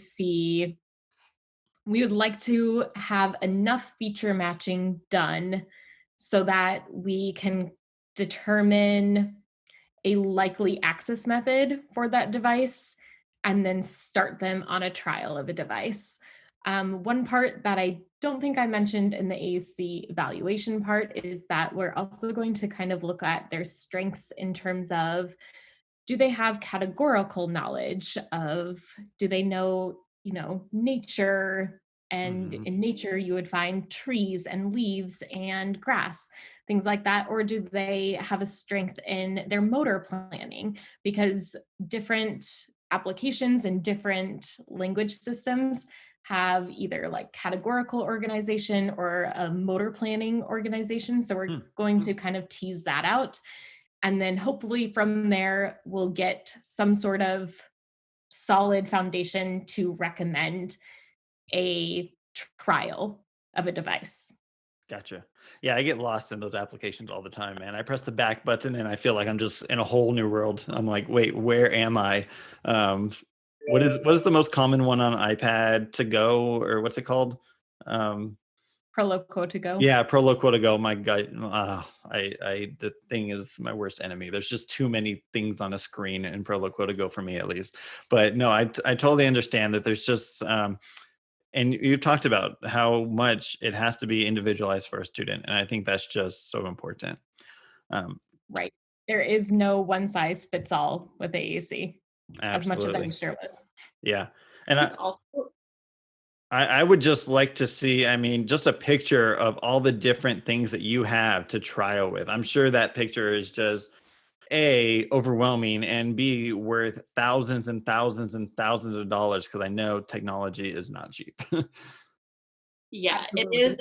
have enough feature matching done so that we can determine a likely access method for that device and then start them on a trial of a device. One part that I don't think I mentioned in the AAC evaluation part is that we're also going to kind of look at their strengths in terms of, do they have categorical knowledge of, do they know, nature, and in nature you would find trees and leaves and grass, things like that, or do they have a strength in their motor planning? Because different applications and different language systems have either like categorical organization or a motor planning organization. So we're going to kind of tease that out. And then hopefully from there, we'll get some sort of solid foundation to recommend a trial of a device. Gotcha. Yeah, I get lost in those applications all the time, man. I press the back button and I feel like I'm just in a whole new world. I'm like, wait, where am I? What is the most common one on iPad to go, or what's it called? Proloquo to go. Yeah, Proloquo to go. My God, the thing is my worst enemy. There's just too many things on a screen in Proloquo to go for me, at least. But no, I totally understand that there's just and you talked about how much it has to be individualized for a student, and I think that's just so important. Right. There is no one size fits all with AAC, as much as I Absolutely. wish there was. Yeah. And Also, I would just like to see, I mean, just a picture of all the different things that you have to trial with. I'm sure that picture is just A, overwhelming, and B, worth thousands and thousands and thousands of dollars, because I know technology is not cheap. yeah, Absolutely.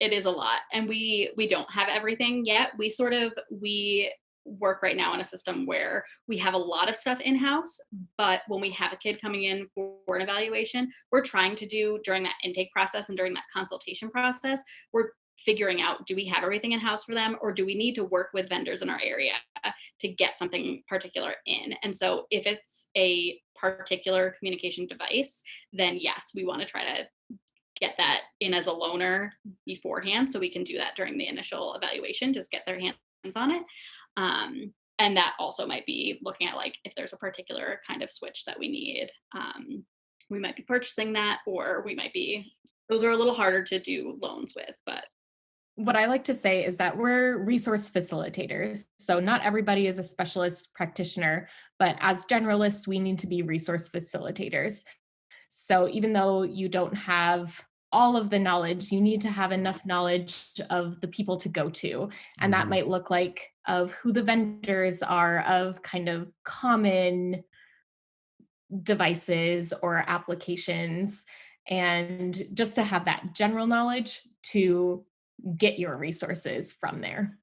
it is a lot, and we don't have everything yet. We work right now in a system where we have a lot of stuff in-house, but when we have a kid coming in for an evaluation, we're trying to do, during that intake process and during that consultation process, we're figuring out, do we have everything in-house for them, or do we need to work with vendors in our area to get something particular in? And so if it's a particular communication device, then yes, we want to try to get that in as a loaner beforehand, so we can do that during the initial evaluation, just get their hands on it. And that also might be looking at, like, if there's a particular kind of switch that we need, we might be purchasing that, or those are a little harder to do loans with. But what I like to say is that we're resource facilitators. So not everybody is a specialist practitioner, but as generalists, we need to be resource facilitators. So even though you don't have all of the knowledge, you need to have enough knowledge of the people to go to. And that might look like of who the vendors are, of kind of common devices or applications, and just to have that general knowledge to get your resources from there.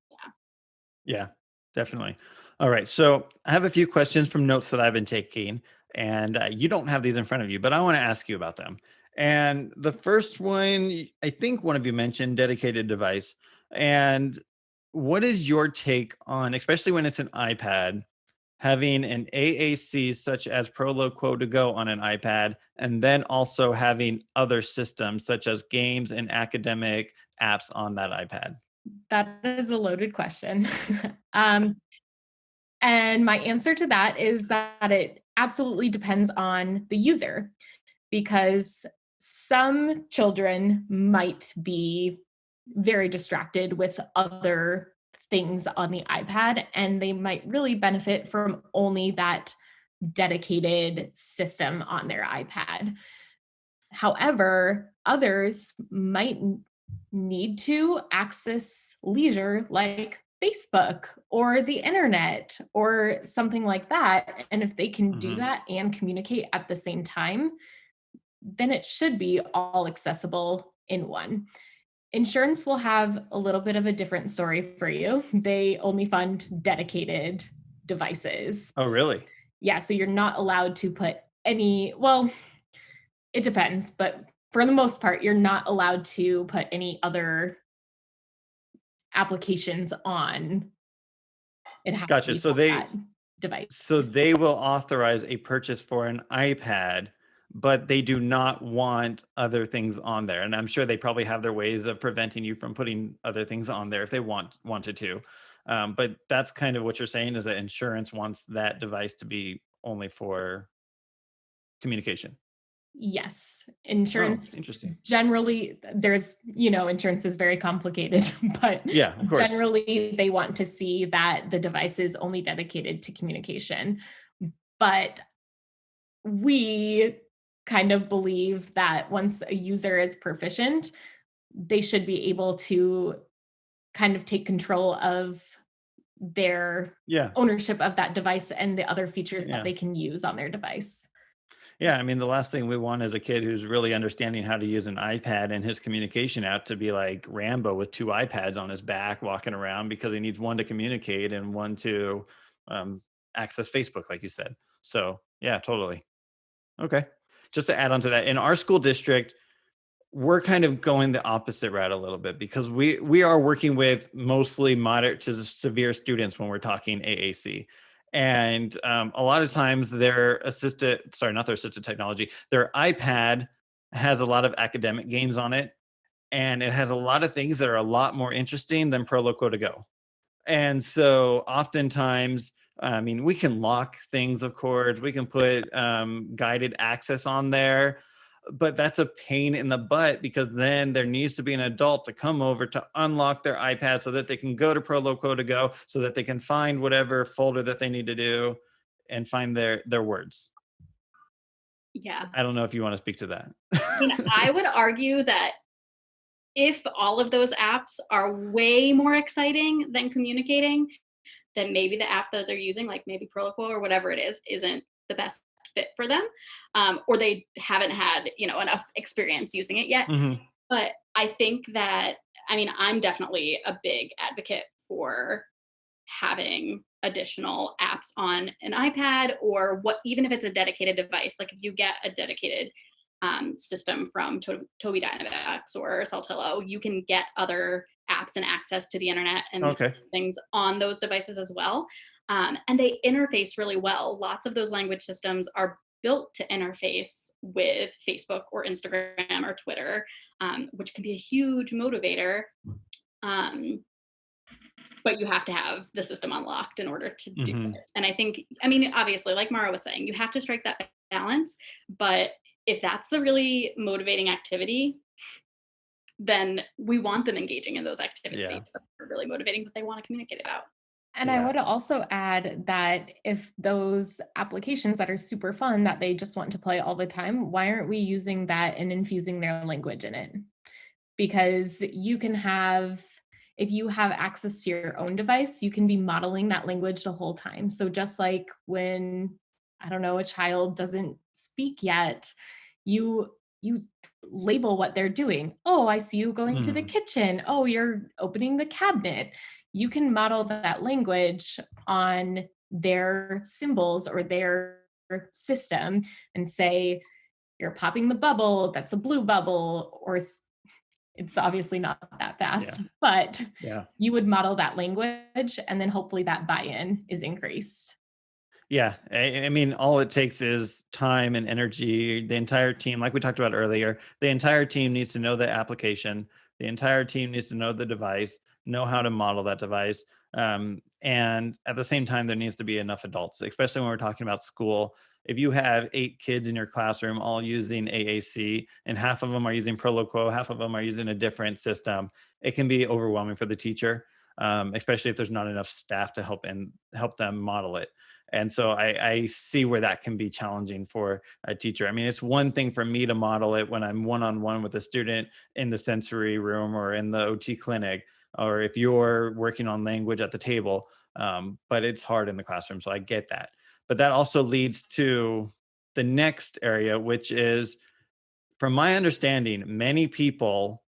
Yeah, definitely. All right. So I have a few questions from notes that I've been taking, and you don't have these in front of you, but I want to ask you about them. And the first one, I think one of you mentioned dedicated device. And what is your take on, especially when it's an iPad, having an AAC such as Proloquo to go on an iPad, and then also having other systems such as games and academic apps on that iPad? That is a loaded question. And my answer to that is that it absolutely depends on the user, because some children might be very distracted with other things on the iPad, and they might really benefit from only that dedicated system on their iPad. However, others might need to access leisure like Facebook or the internet or something like that. And if they can do that and communicate at the same time, then it should be all accessible in one. Insurance will have a little bit of a different story for you. They only fund dedicated devices. Oh, really? Yeah, so you're not allowed to put any, well, it depends, but for the most part, you're not allowed to put any other applications on. It has to Gotcha. be So from that device. they will authorize a purchase for an iPad, but they do not want other things on there. And I'm sure they probably have their ways of preventing you from putting other things on there if they wanted to. But that's kind of what you're saying, is that insurance wants that device to be only for communication. Yes, Oh, insurance interesting. generally, there's, insurance is very complicated, but Yeah, of course. generally they want to see that the device is only dedicated to communication. But we kind of believe that once a user is proficient, they should be able to kind of take control of their Yeah. ownership of that device and the other features that Yeah. they can use on their device. Yeah, I mean, the last thing we want is a kid who's really understanding how to use an iPad and his communication app to be like Rambo with two iPads on his back walking around, because he needs one to communicate and one to um, access Facebook, like you said. So, yeah, totally. Okay. Just to add on to that, in our school district, we're kind of going the opposite route a little bit, because we are working with mostly moderate to severe students when we're talking AAC. And a lot of times not their assisted technology, their iPad has a lot of academic games on it, and it has a lot of things that are a lot more interesting than Proloquo to go. And so oftentimes, I mean, we can lock things, of course, we can put guided access on there, but that's a pain in the butt, because then there needs to be an adult to come over to unlock their iPad so that they can go to Proloquo to go, so that they can find whatever folder that they need to do and find their words. Yeah. I don't know if you want to speak to that. I mean, I would argue that if all of those apps are way more exciting than communicating, then maybe the app that they're using, like maybe Proloquo or whatever it is, isn't the best fit for them, or they haven't had enough experience using it yet. Mhm. But I think that, I mean, I'm definitely a big advocate for having additional apps on an iPad, or even if it's a dedicated device, like if you get a dedicated system from Tobii Dynavox or Saltillo, you can get other apps and access to the internet and Okay. things on those devices as well. And they interface really well. Lots of those language systems are built to interface with Facebook or Instagram or Twitter, which can be a huge motivator. But you have to have the system unlocked in order to do Mhm. it. And I think, I mean, obviously, like Mara was saying, you have to strike that balance. But if that's the really motivating activity, then we want them engaging in those activities Yeah. that are really motivating, that they want to communicate about. And I Yeah. would also add that if those applications that are super fun that they just want to play all the time, why aren't we using that and infusing their language in it? Because you can have, if you have access to your own device, you can be modeling that language the whole time. So just like when, I don't know, a child doesn't speak yet, you label what they're doing. Oh, I see you going to the Mhm. kitchen. Oh, you're opening the cabinet. You can model that language on their symbols or their system and say, you're popping the bubble, that's a blue bubble, or it's obviously not that Yeah. fast, but Yeah. you would model that language and then hopefully that buy-in is increased. Yeah, I mean, all it takes is time and energy. The entire team, like we talked about earlier, the entire team needs to know the application. The entire team needs to know the device, know how to model that device. And at the same time, there needs to be enough adults, especially when we're talking about school. If you have 8 kids in your classroom all using AAC, and half of them are using Proloquo, half of them are using a different system, it can be overwhelming for the teacher, especially if there's not enough staff to help them model it. And so I see where that can be challenging for a teacher. I mean, it's one thing for me to model it when I'm one-on-one with a student in the sensory room or in the OT clinic, or if you're working on language at the table, but it's hard in the classroom. So I get that. But that also leads to the next area, which is, from my understanding, many people,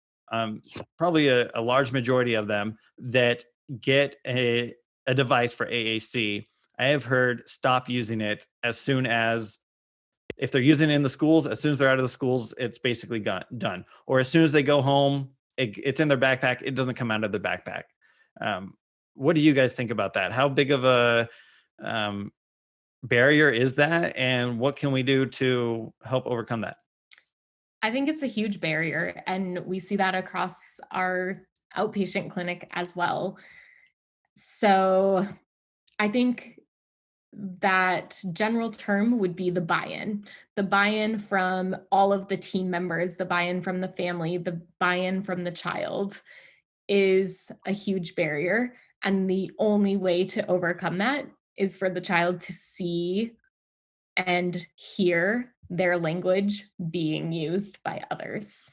probably a large majority of them, that get a device for AAC, I have heard stop using it as soon as if they're using it in the schools, as soon as they're out of the schools, it's basically done. Or as soon as they go home, it's in their backpack. It doesn't come out of the backpack. What do you guys think about that? How big of a barrier is that? And what can we do to help overcome that? I think it's a huge barrier, and we see that across our outpatient clinic as well. So I think that general term would be the buy-in from all of the team members, the buy-in from the family, the buy-in from the child is a huge barrier. And the only way to overcome that is for the child to see and hear their language being used by others,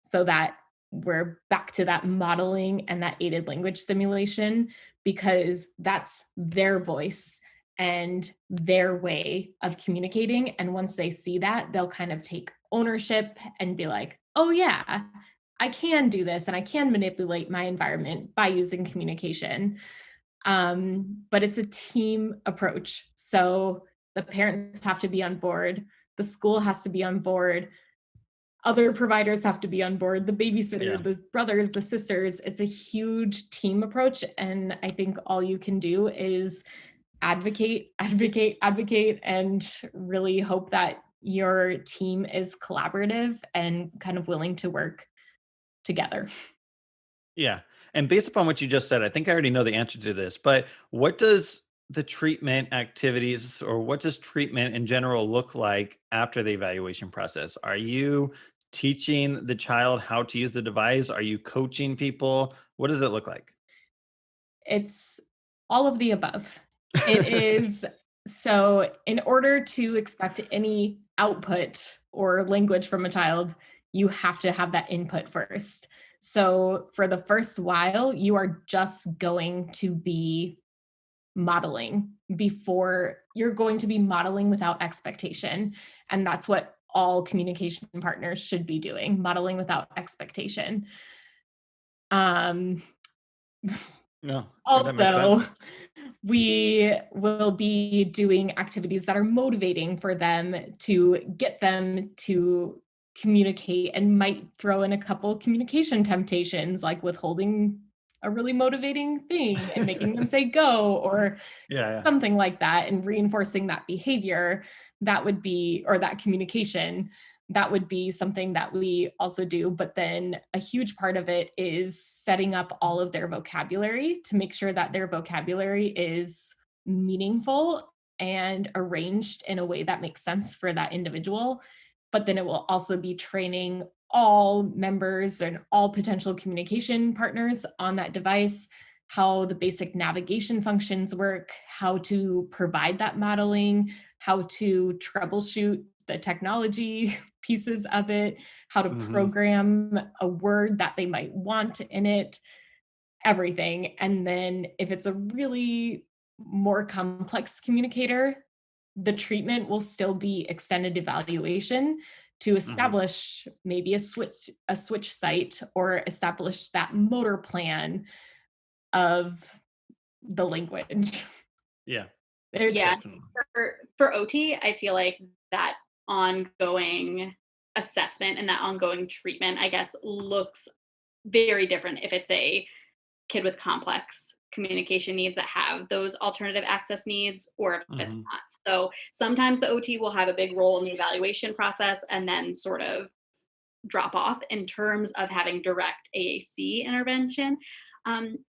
so that we're back to that modeling and that aided language stimulation, because that's their voice and their way of communicating. And once they see that, they'll kind of take ownership and be like, oh yeah, I can do this and I can manipulate my environment by using communication. But it's a team approach. So the parents have to be on board, the school has to be on board, other providers have to be on board, the babysitter, the brothers, the sisters. It's a huge team approach. And I think all you can do is advocate, and really hope that your team is collaborative and kind of willing to work together. Yeah. And based upon what you just said, I think I already know the answer to this, but what does the treatment activities, or what does treatment in general look like after the evaluation process? Are you teaching the child how to use the device? Are you coaching people? What does it look like? It's all of the above. It is, so in order to expect any output or language from a child, you have to have that input first. So for the first while, you are just going to be modeling before you're going to be modeling without expectation. And that's what all communication partners should be doing, modeling without expectation. Um, No, that makes Also, sense. we will be doing activities that are motivating for them to get them to communicate, and might throw in a couple communication temptations, like withholding a really motivating thing and making them say go, or Yeah. something like that, and reinforcing that behavior. That would be, or that communication, that would be something that we also do. But then a huge part of it is setting up all of their vocabulary to make sure that their vocabulary is meaningful and arranged in a way that makes sense for that individual. But then it will also be training all members and all potential communication partners on that device, how the basic navigation functions work, how to provide that modeling, how to troubleshoot the technology pieces of it, how to Hmm. program a word that they might want in it, everything. And then if it's a really more complex communicator, the treatment will still be extended evaluation to Hmm. establish maybe a switch site, or establish that motor plan of the language. Yeah, It's Yeah, definitely. for OT, I feel like that ongoing assessment and that ongoing treatment, I guess, looks very different if it's a kid with complex communication needs that have those alternative access needs, or if it's Hmm. not. So sometimes the OT will have a big role in the evaluation process and then sort of drop off in terms of having direct AAC intervention. Um,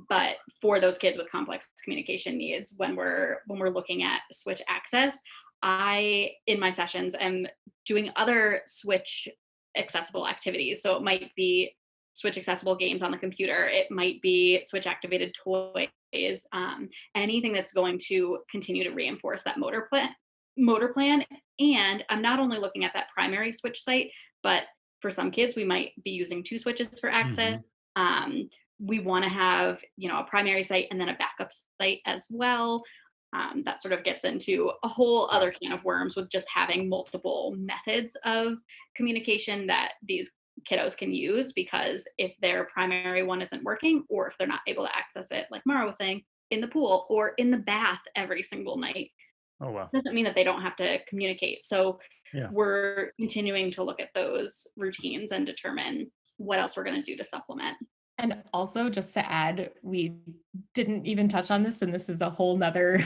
but for those kids with complex communication needs, when we're looking at switch access, I in my sessions am doing other switch accessible activities. So it might be switch accessible games on the computer, it might be switch activated toys, anything that's going to continue to reinforce that motor plan. And I'm not only looking at that primary switch site, but for some kids we might be using two switches for access. Hmm. um, we want to have, a primary site and then a backup site as well. That sort of gets into a whole Yeah. other can of worms with just having multiple methods of communication that these kiddos can use, because if their primary one isn't working, or if they're not able to access it, like Mara was saying, in the pool or in the bath every single night, Oh, wow. Doesn't mean that they don't have to communicate. So Yeah. we're continuing to look at those routines and determine what else we're going to do to supplement. And also, just to add, we didn't even touch on this, and this is a whole nother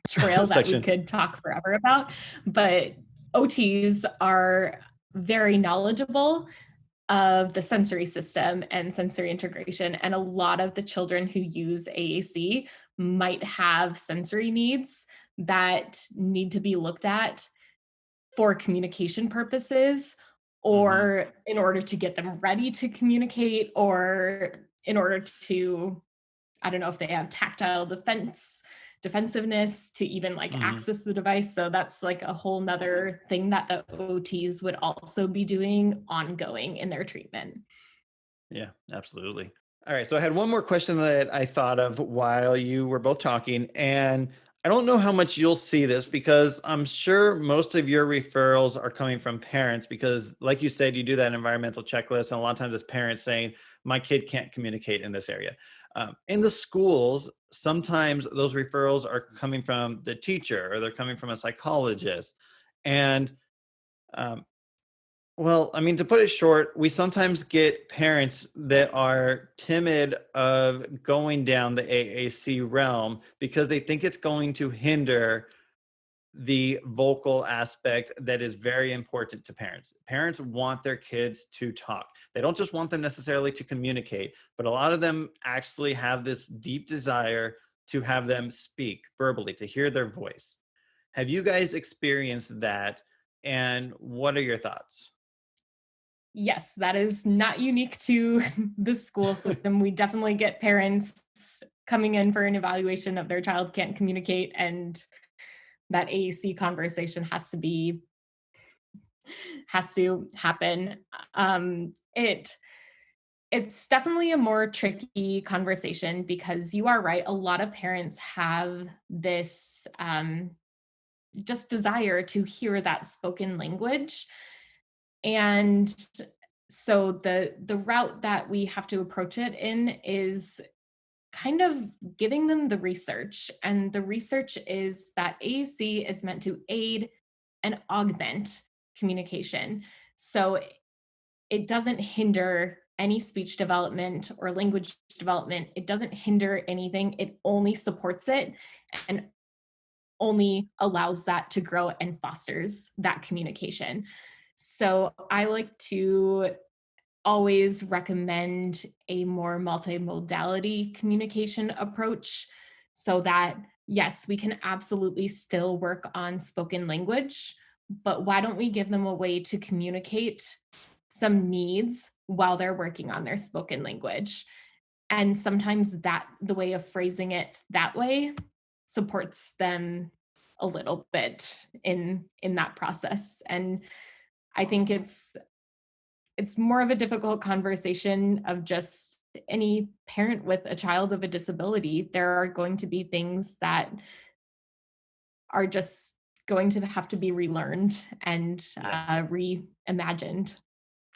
trail that we Section. could talk forever about, but OTs are very knowledgeable of the sensory system and sensory integration. And a lot of the children who use AAC might have sensory needs that need to be looked at for communication purposes, Hmm. or in order to get them ready to communicate, or in order to, I don't know if they have tactile defensiveness to even like Hmm. access the device. So that's like a whole nother thing that the OTs would also be doing ongoing in their treatment. Yeah, absolutely. All right. So I had one more question that I thought of while you were both talking. And I don't know how much you'll see this because I'm sure most of your referrals are coming from parents because, like you said, you do that environmental checklist. And a lot of times it's parents saying, my kid can't communicate in this area. In the schools, sometimes those referrals are coming from the teacher or they're coming from a psychologist. And um, well, I mean, to put it short, we sometimes get parents that are timid of going down the AAC realm because they think it's going to hinder the vocal aspect that is very important to parents. Parents want their kids to talk. They don't just want them necessarily to communicate, but a lot of them actually have this deep desire to have them speak verbally, to hear their voice. Have you guys experienced that? And what are your thoughts? Yes, that is not unique to the school system. We definitely get parents coming in for an evaluation of their child can't communicate, and that AAC conversation has to happen. It's definitely a more tricky conversation because you are right. A lot of parents have this just desire to hear that spoken language, and so the route that we have to approach it in is kind of giving them the research. And the research is that AAC is meant to aid and augment communication. So it doesn't hinder any speech development or language development. It doesn't hinder anything. It only supports it and only allows that to grow and fosters that communication. So I like to always recommend a more multimodality communication approach so that, yes, we can absolutely still work on spoken language, but why don't we give them a way to communicate some needs while they're working on their spoken language? And sometimes that the way of phrasing it that way supports them a little bit in that process. And I think it's more of a difficult conversation of just any parent with a child of a disability. There are going to be things that are just going to have to be relearned and Yeah. reimagined.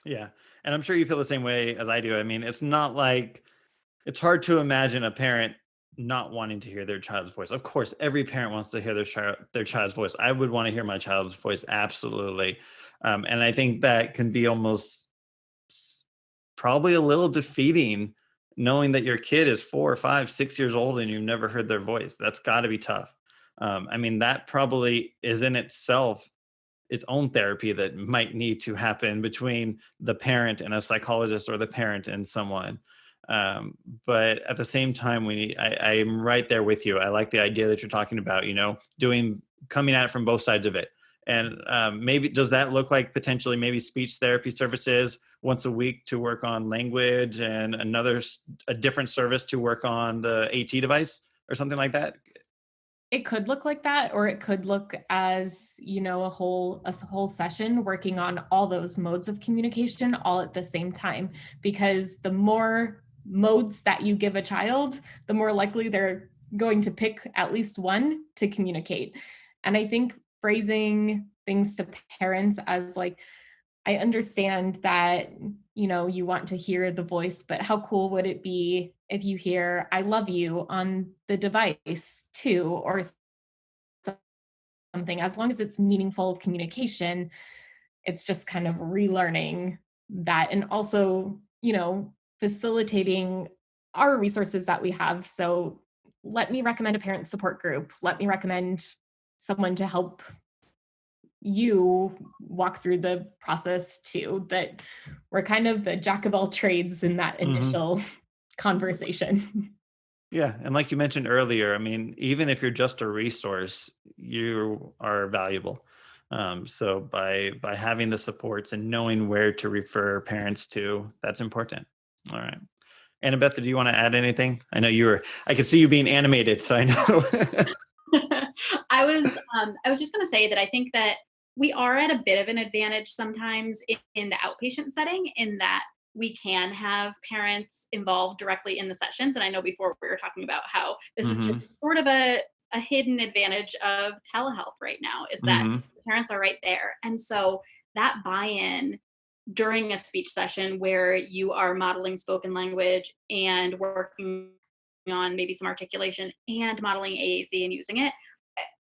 Yeah. And I'm sure you feel the same way as I do. I mean, it's not like it's hard to imagine a parent not wanting to hear their child's voice. Of course, every parent wants to hear their child's voice. I would want to hear my child's voice absolutely. And I think that can be almost s- probably a little defeating knowing that your kid is 4 or 5, 6 years old and you've never heard their voice. That's got to be tough. I mean, that probably is in itself its own therapy that might need to happen between the parent and a psychologist or the parent and someone. Um, but at the same time, I'm right there with you. I like the idea that you're talking about, doing, coming at it from both sides of it. And maybe does that look like potentially maybe speech therapy services once a week to work on language and a different service to work on the AT device or something like that? It could look like that, or it could look as, a whole session working on all those modes of communication all at the same time. Because the more modes that you give a child, the more likely they're going to pick at least one to communicate. And I think phrasing things to parents as like, I understand that, you want to hear the voice, but how cool would it be if you hear I love you on the device too, or something, as long as it's meaningful communication, it's just kind of relearning that, and also, facilitating our resources that we have. So let me recommend a parent support group. Let me recommend someone to help you walk through the process too, that we're kind of the jack of all trades in that initial conversation. Yeah. And like you mentioned earlier, I mean, even if you're just a resource, you are valuable. So by having the supports and knowing where to refer parents to, that's important. All right. Annabeth, do you want to add anything? I know I could see you being animated, so I know. I was just going to say that I think that we are at a bit of an advantage sometimes in the outpatient setting, in that we can have parents involved directly in the sessions. And I know before we were talking about how this is just Hmm. sort of a hidden advantage of telehealth right now, is that Hmm. the parents are right there. And so that buy-in during a speech session where you are modeling spoken language and working on maybe some articulation and modeling AAC and using it,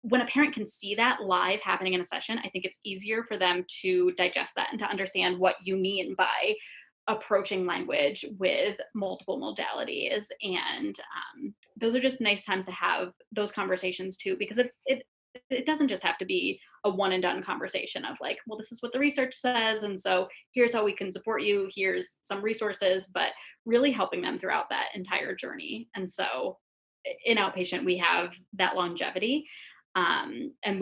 when a parent can see that live happening in a session, I think it's easier for them to digest that and to understand what you mean by approaching language with multiple modalities. And those are just nice times to have those conversations too, because it doesn't just have to be a one and done conversation of like, well, this is what the research says, and so here's how we can support you, here's some resources, but really helping them throughout that entire journey. And so in outpatient, we have that longevity. And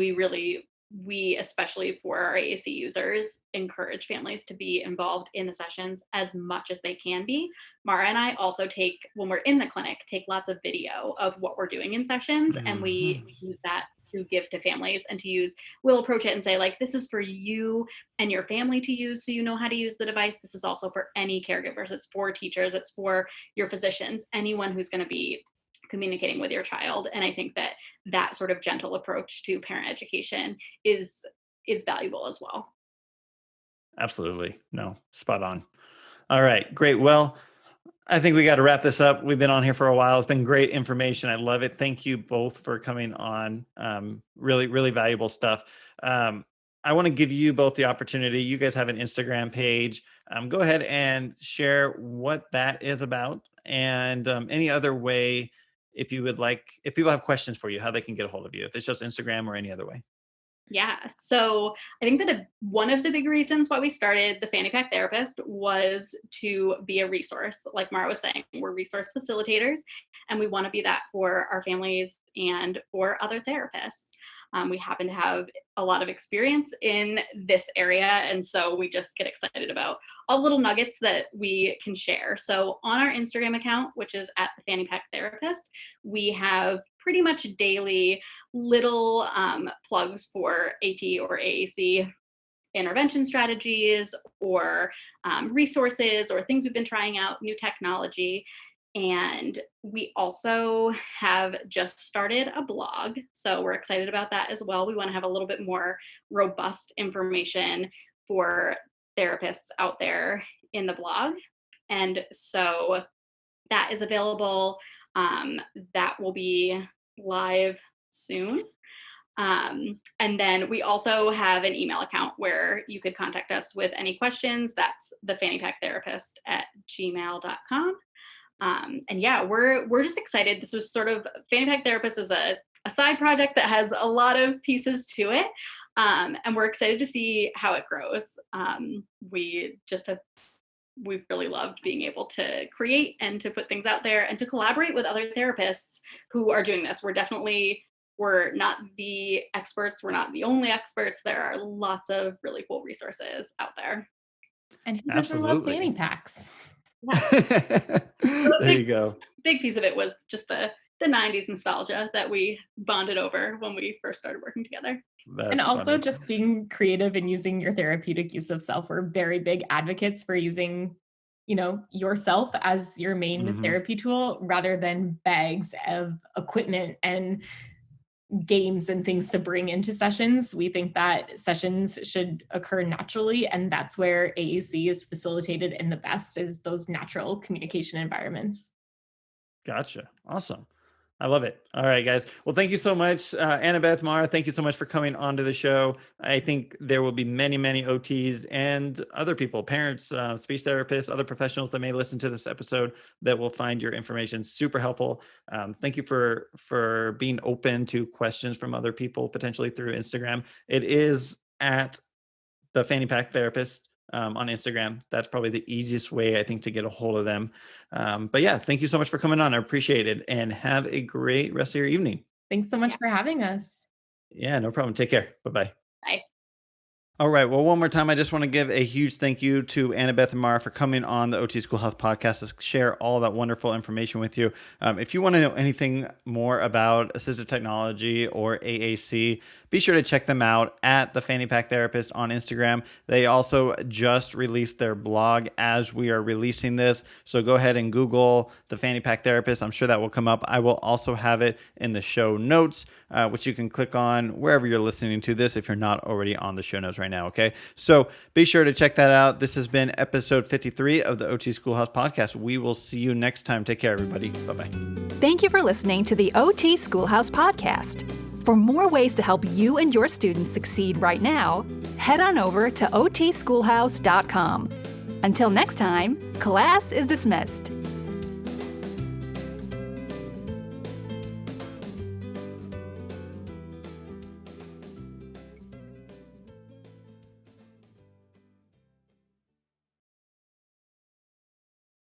we, especially for our AAC users, encourage families to be involved in the sessions as much as they can be. Mara and I also when we're in the clinic, take lots of video of what we're doing in sessions, and we use that to give to families and we'll approach it and say, like, this is for you and your family to use so you know how to use the device. This is also for any caregivers. It's for teachers. It's for your physicians, anyone who's going to be communicating with your child. And I think that sort of gentle approach to parent education is valuable as well. Absolutely. No, spot on. All right, great. Well, I think we got to wrap this up. We've been on here for a while. It's been great information. I love it. Thank you both for coming on. Really, really valuable stuff. I want to give you both the opportunity. You guys have an Instagram page. Go ahead and share what that is about, and any other way, if people have questions for you, how they can get a hold of you, if it's just Instagram or any other way. Yeah. So I think that one of the big reasons why we started the Fanny Pack Therapist was to be a resource. Like Mara was saying, we're resource facilitators, and we want to be that for our families and for other therapists. We happen to have a lot of experience in this area, and so we just get excited about all the little nuggets that we can share. So on our Instagram account, which is at the Fanny Pack Therapist, we have pretty much daily little plugs for AT or AAC intervention strategies, or resources, or things we've been trying out, new technology. And we also have just started a blog, so we're excited about that as well. We want to have a little bit more robust information for therapists out there in the blog. And so that is available. That will be live soon. And then we also have an email account where you could contact us with any questions. That's the fannypacktherapist@gmail.com. And yeah, we're just excited. This was sort of, Fanny Pack Therapist is a side project that has a lot of pieces to it. And we're excited to see how it grows. We've really loved being able to create and to put things out there and to collaborate with other therapists who are doing this. We're not the experts. We're not the only experts. There are lots of really cool resources out there. And who doesn't love fanny packs? Yeah. There you go. Big piece of it was just the 90s nostalgia that we bonded over when we first started working together. And also just being creative and using your therapeutic use of self. We're very big advocates for using, yourself as your main therapy tool, rather than bags of equipment and games and things to bring into sessions. We think that sessions should occur naturally, and that's where AAC is facilitated in the best, is those natural communication environments. Gotcha. Awesome. I love it. All right, guys. Well, thank you so much, Annabeth, Mara. Thank you so much for coming onto the show. I think there will be many, many OTs and other people, parents, speech therapists, other professionals that may listen to this episode that will find your information super helpful. Thank you for being open to questions from other people, potentially through Instagram. It is at the Fanny Pack Therapist on Instagram. That's probably the easiest way, I think, to get a hold of them. But yeah, thank you so much for coming on. I appreciate it. And have a great rest of your evening. Thanks so much for having us. Yeah, no problem. Take care. Bye-bye. Bye. All right. Well, one more time, I just want to give a huge thank you to Annabeth and Mara for coming on the OT Schoolhouse podcast to share all that wonderful information with you. If you want to know anything more about assistive technology or AAC, be sure to check them out at the Fanny Pack Therapist on Instagram. They also just released their blog as we are releasing this. So go ahead and Google the Fanny Pack Therapist. I'm sure that will come up. I will also have it in the show notes, which you can click on wherever you're listening to this if you're not already on the show notes right now. Okay. So be sure to check that out. This has been episode 53 of the OT Schoolhouse podcast. We will see you next time. Take care, everybody. Bye-bye. Thank you for listening to the OT Schoolhouse podcast. For more ways to help you and your students succeed right now, head on over to otschoolhouse.com. Until next time, class is dismissed.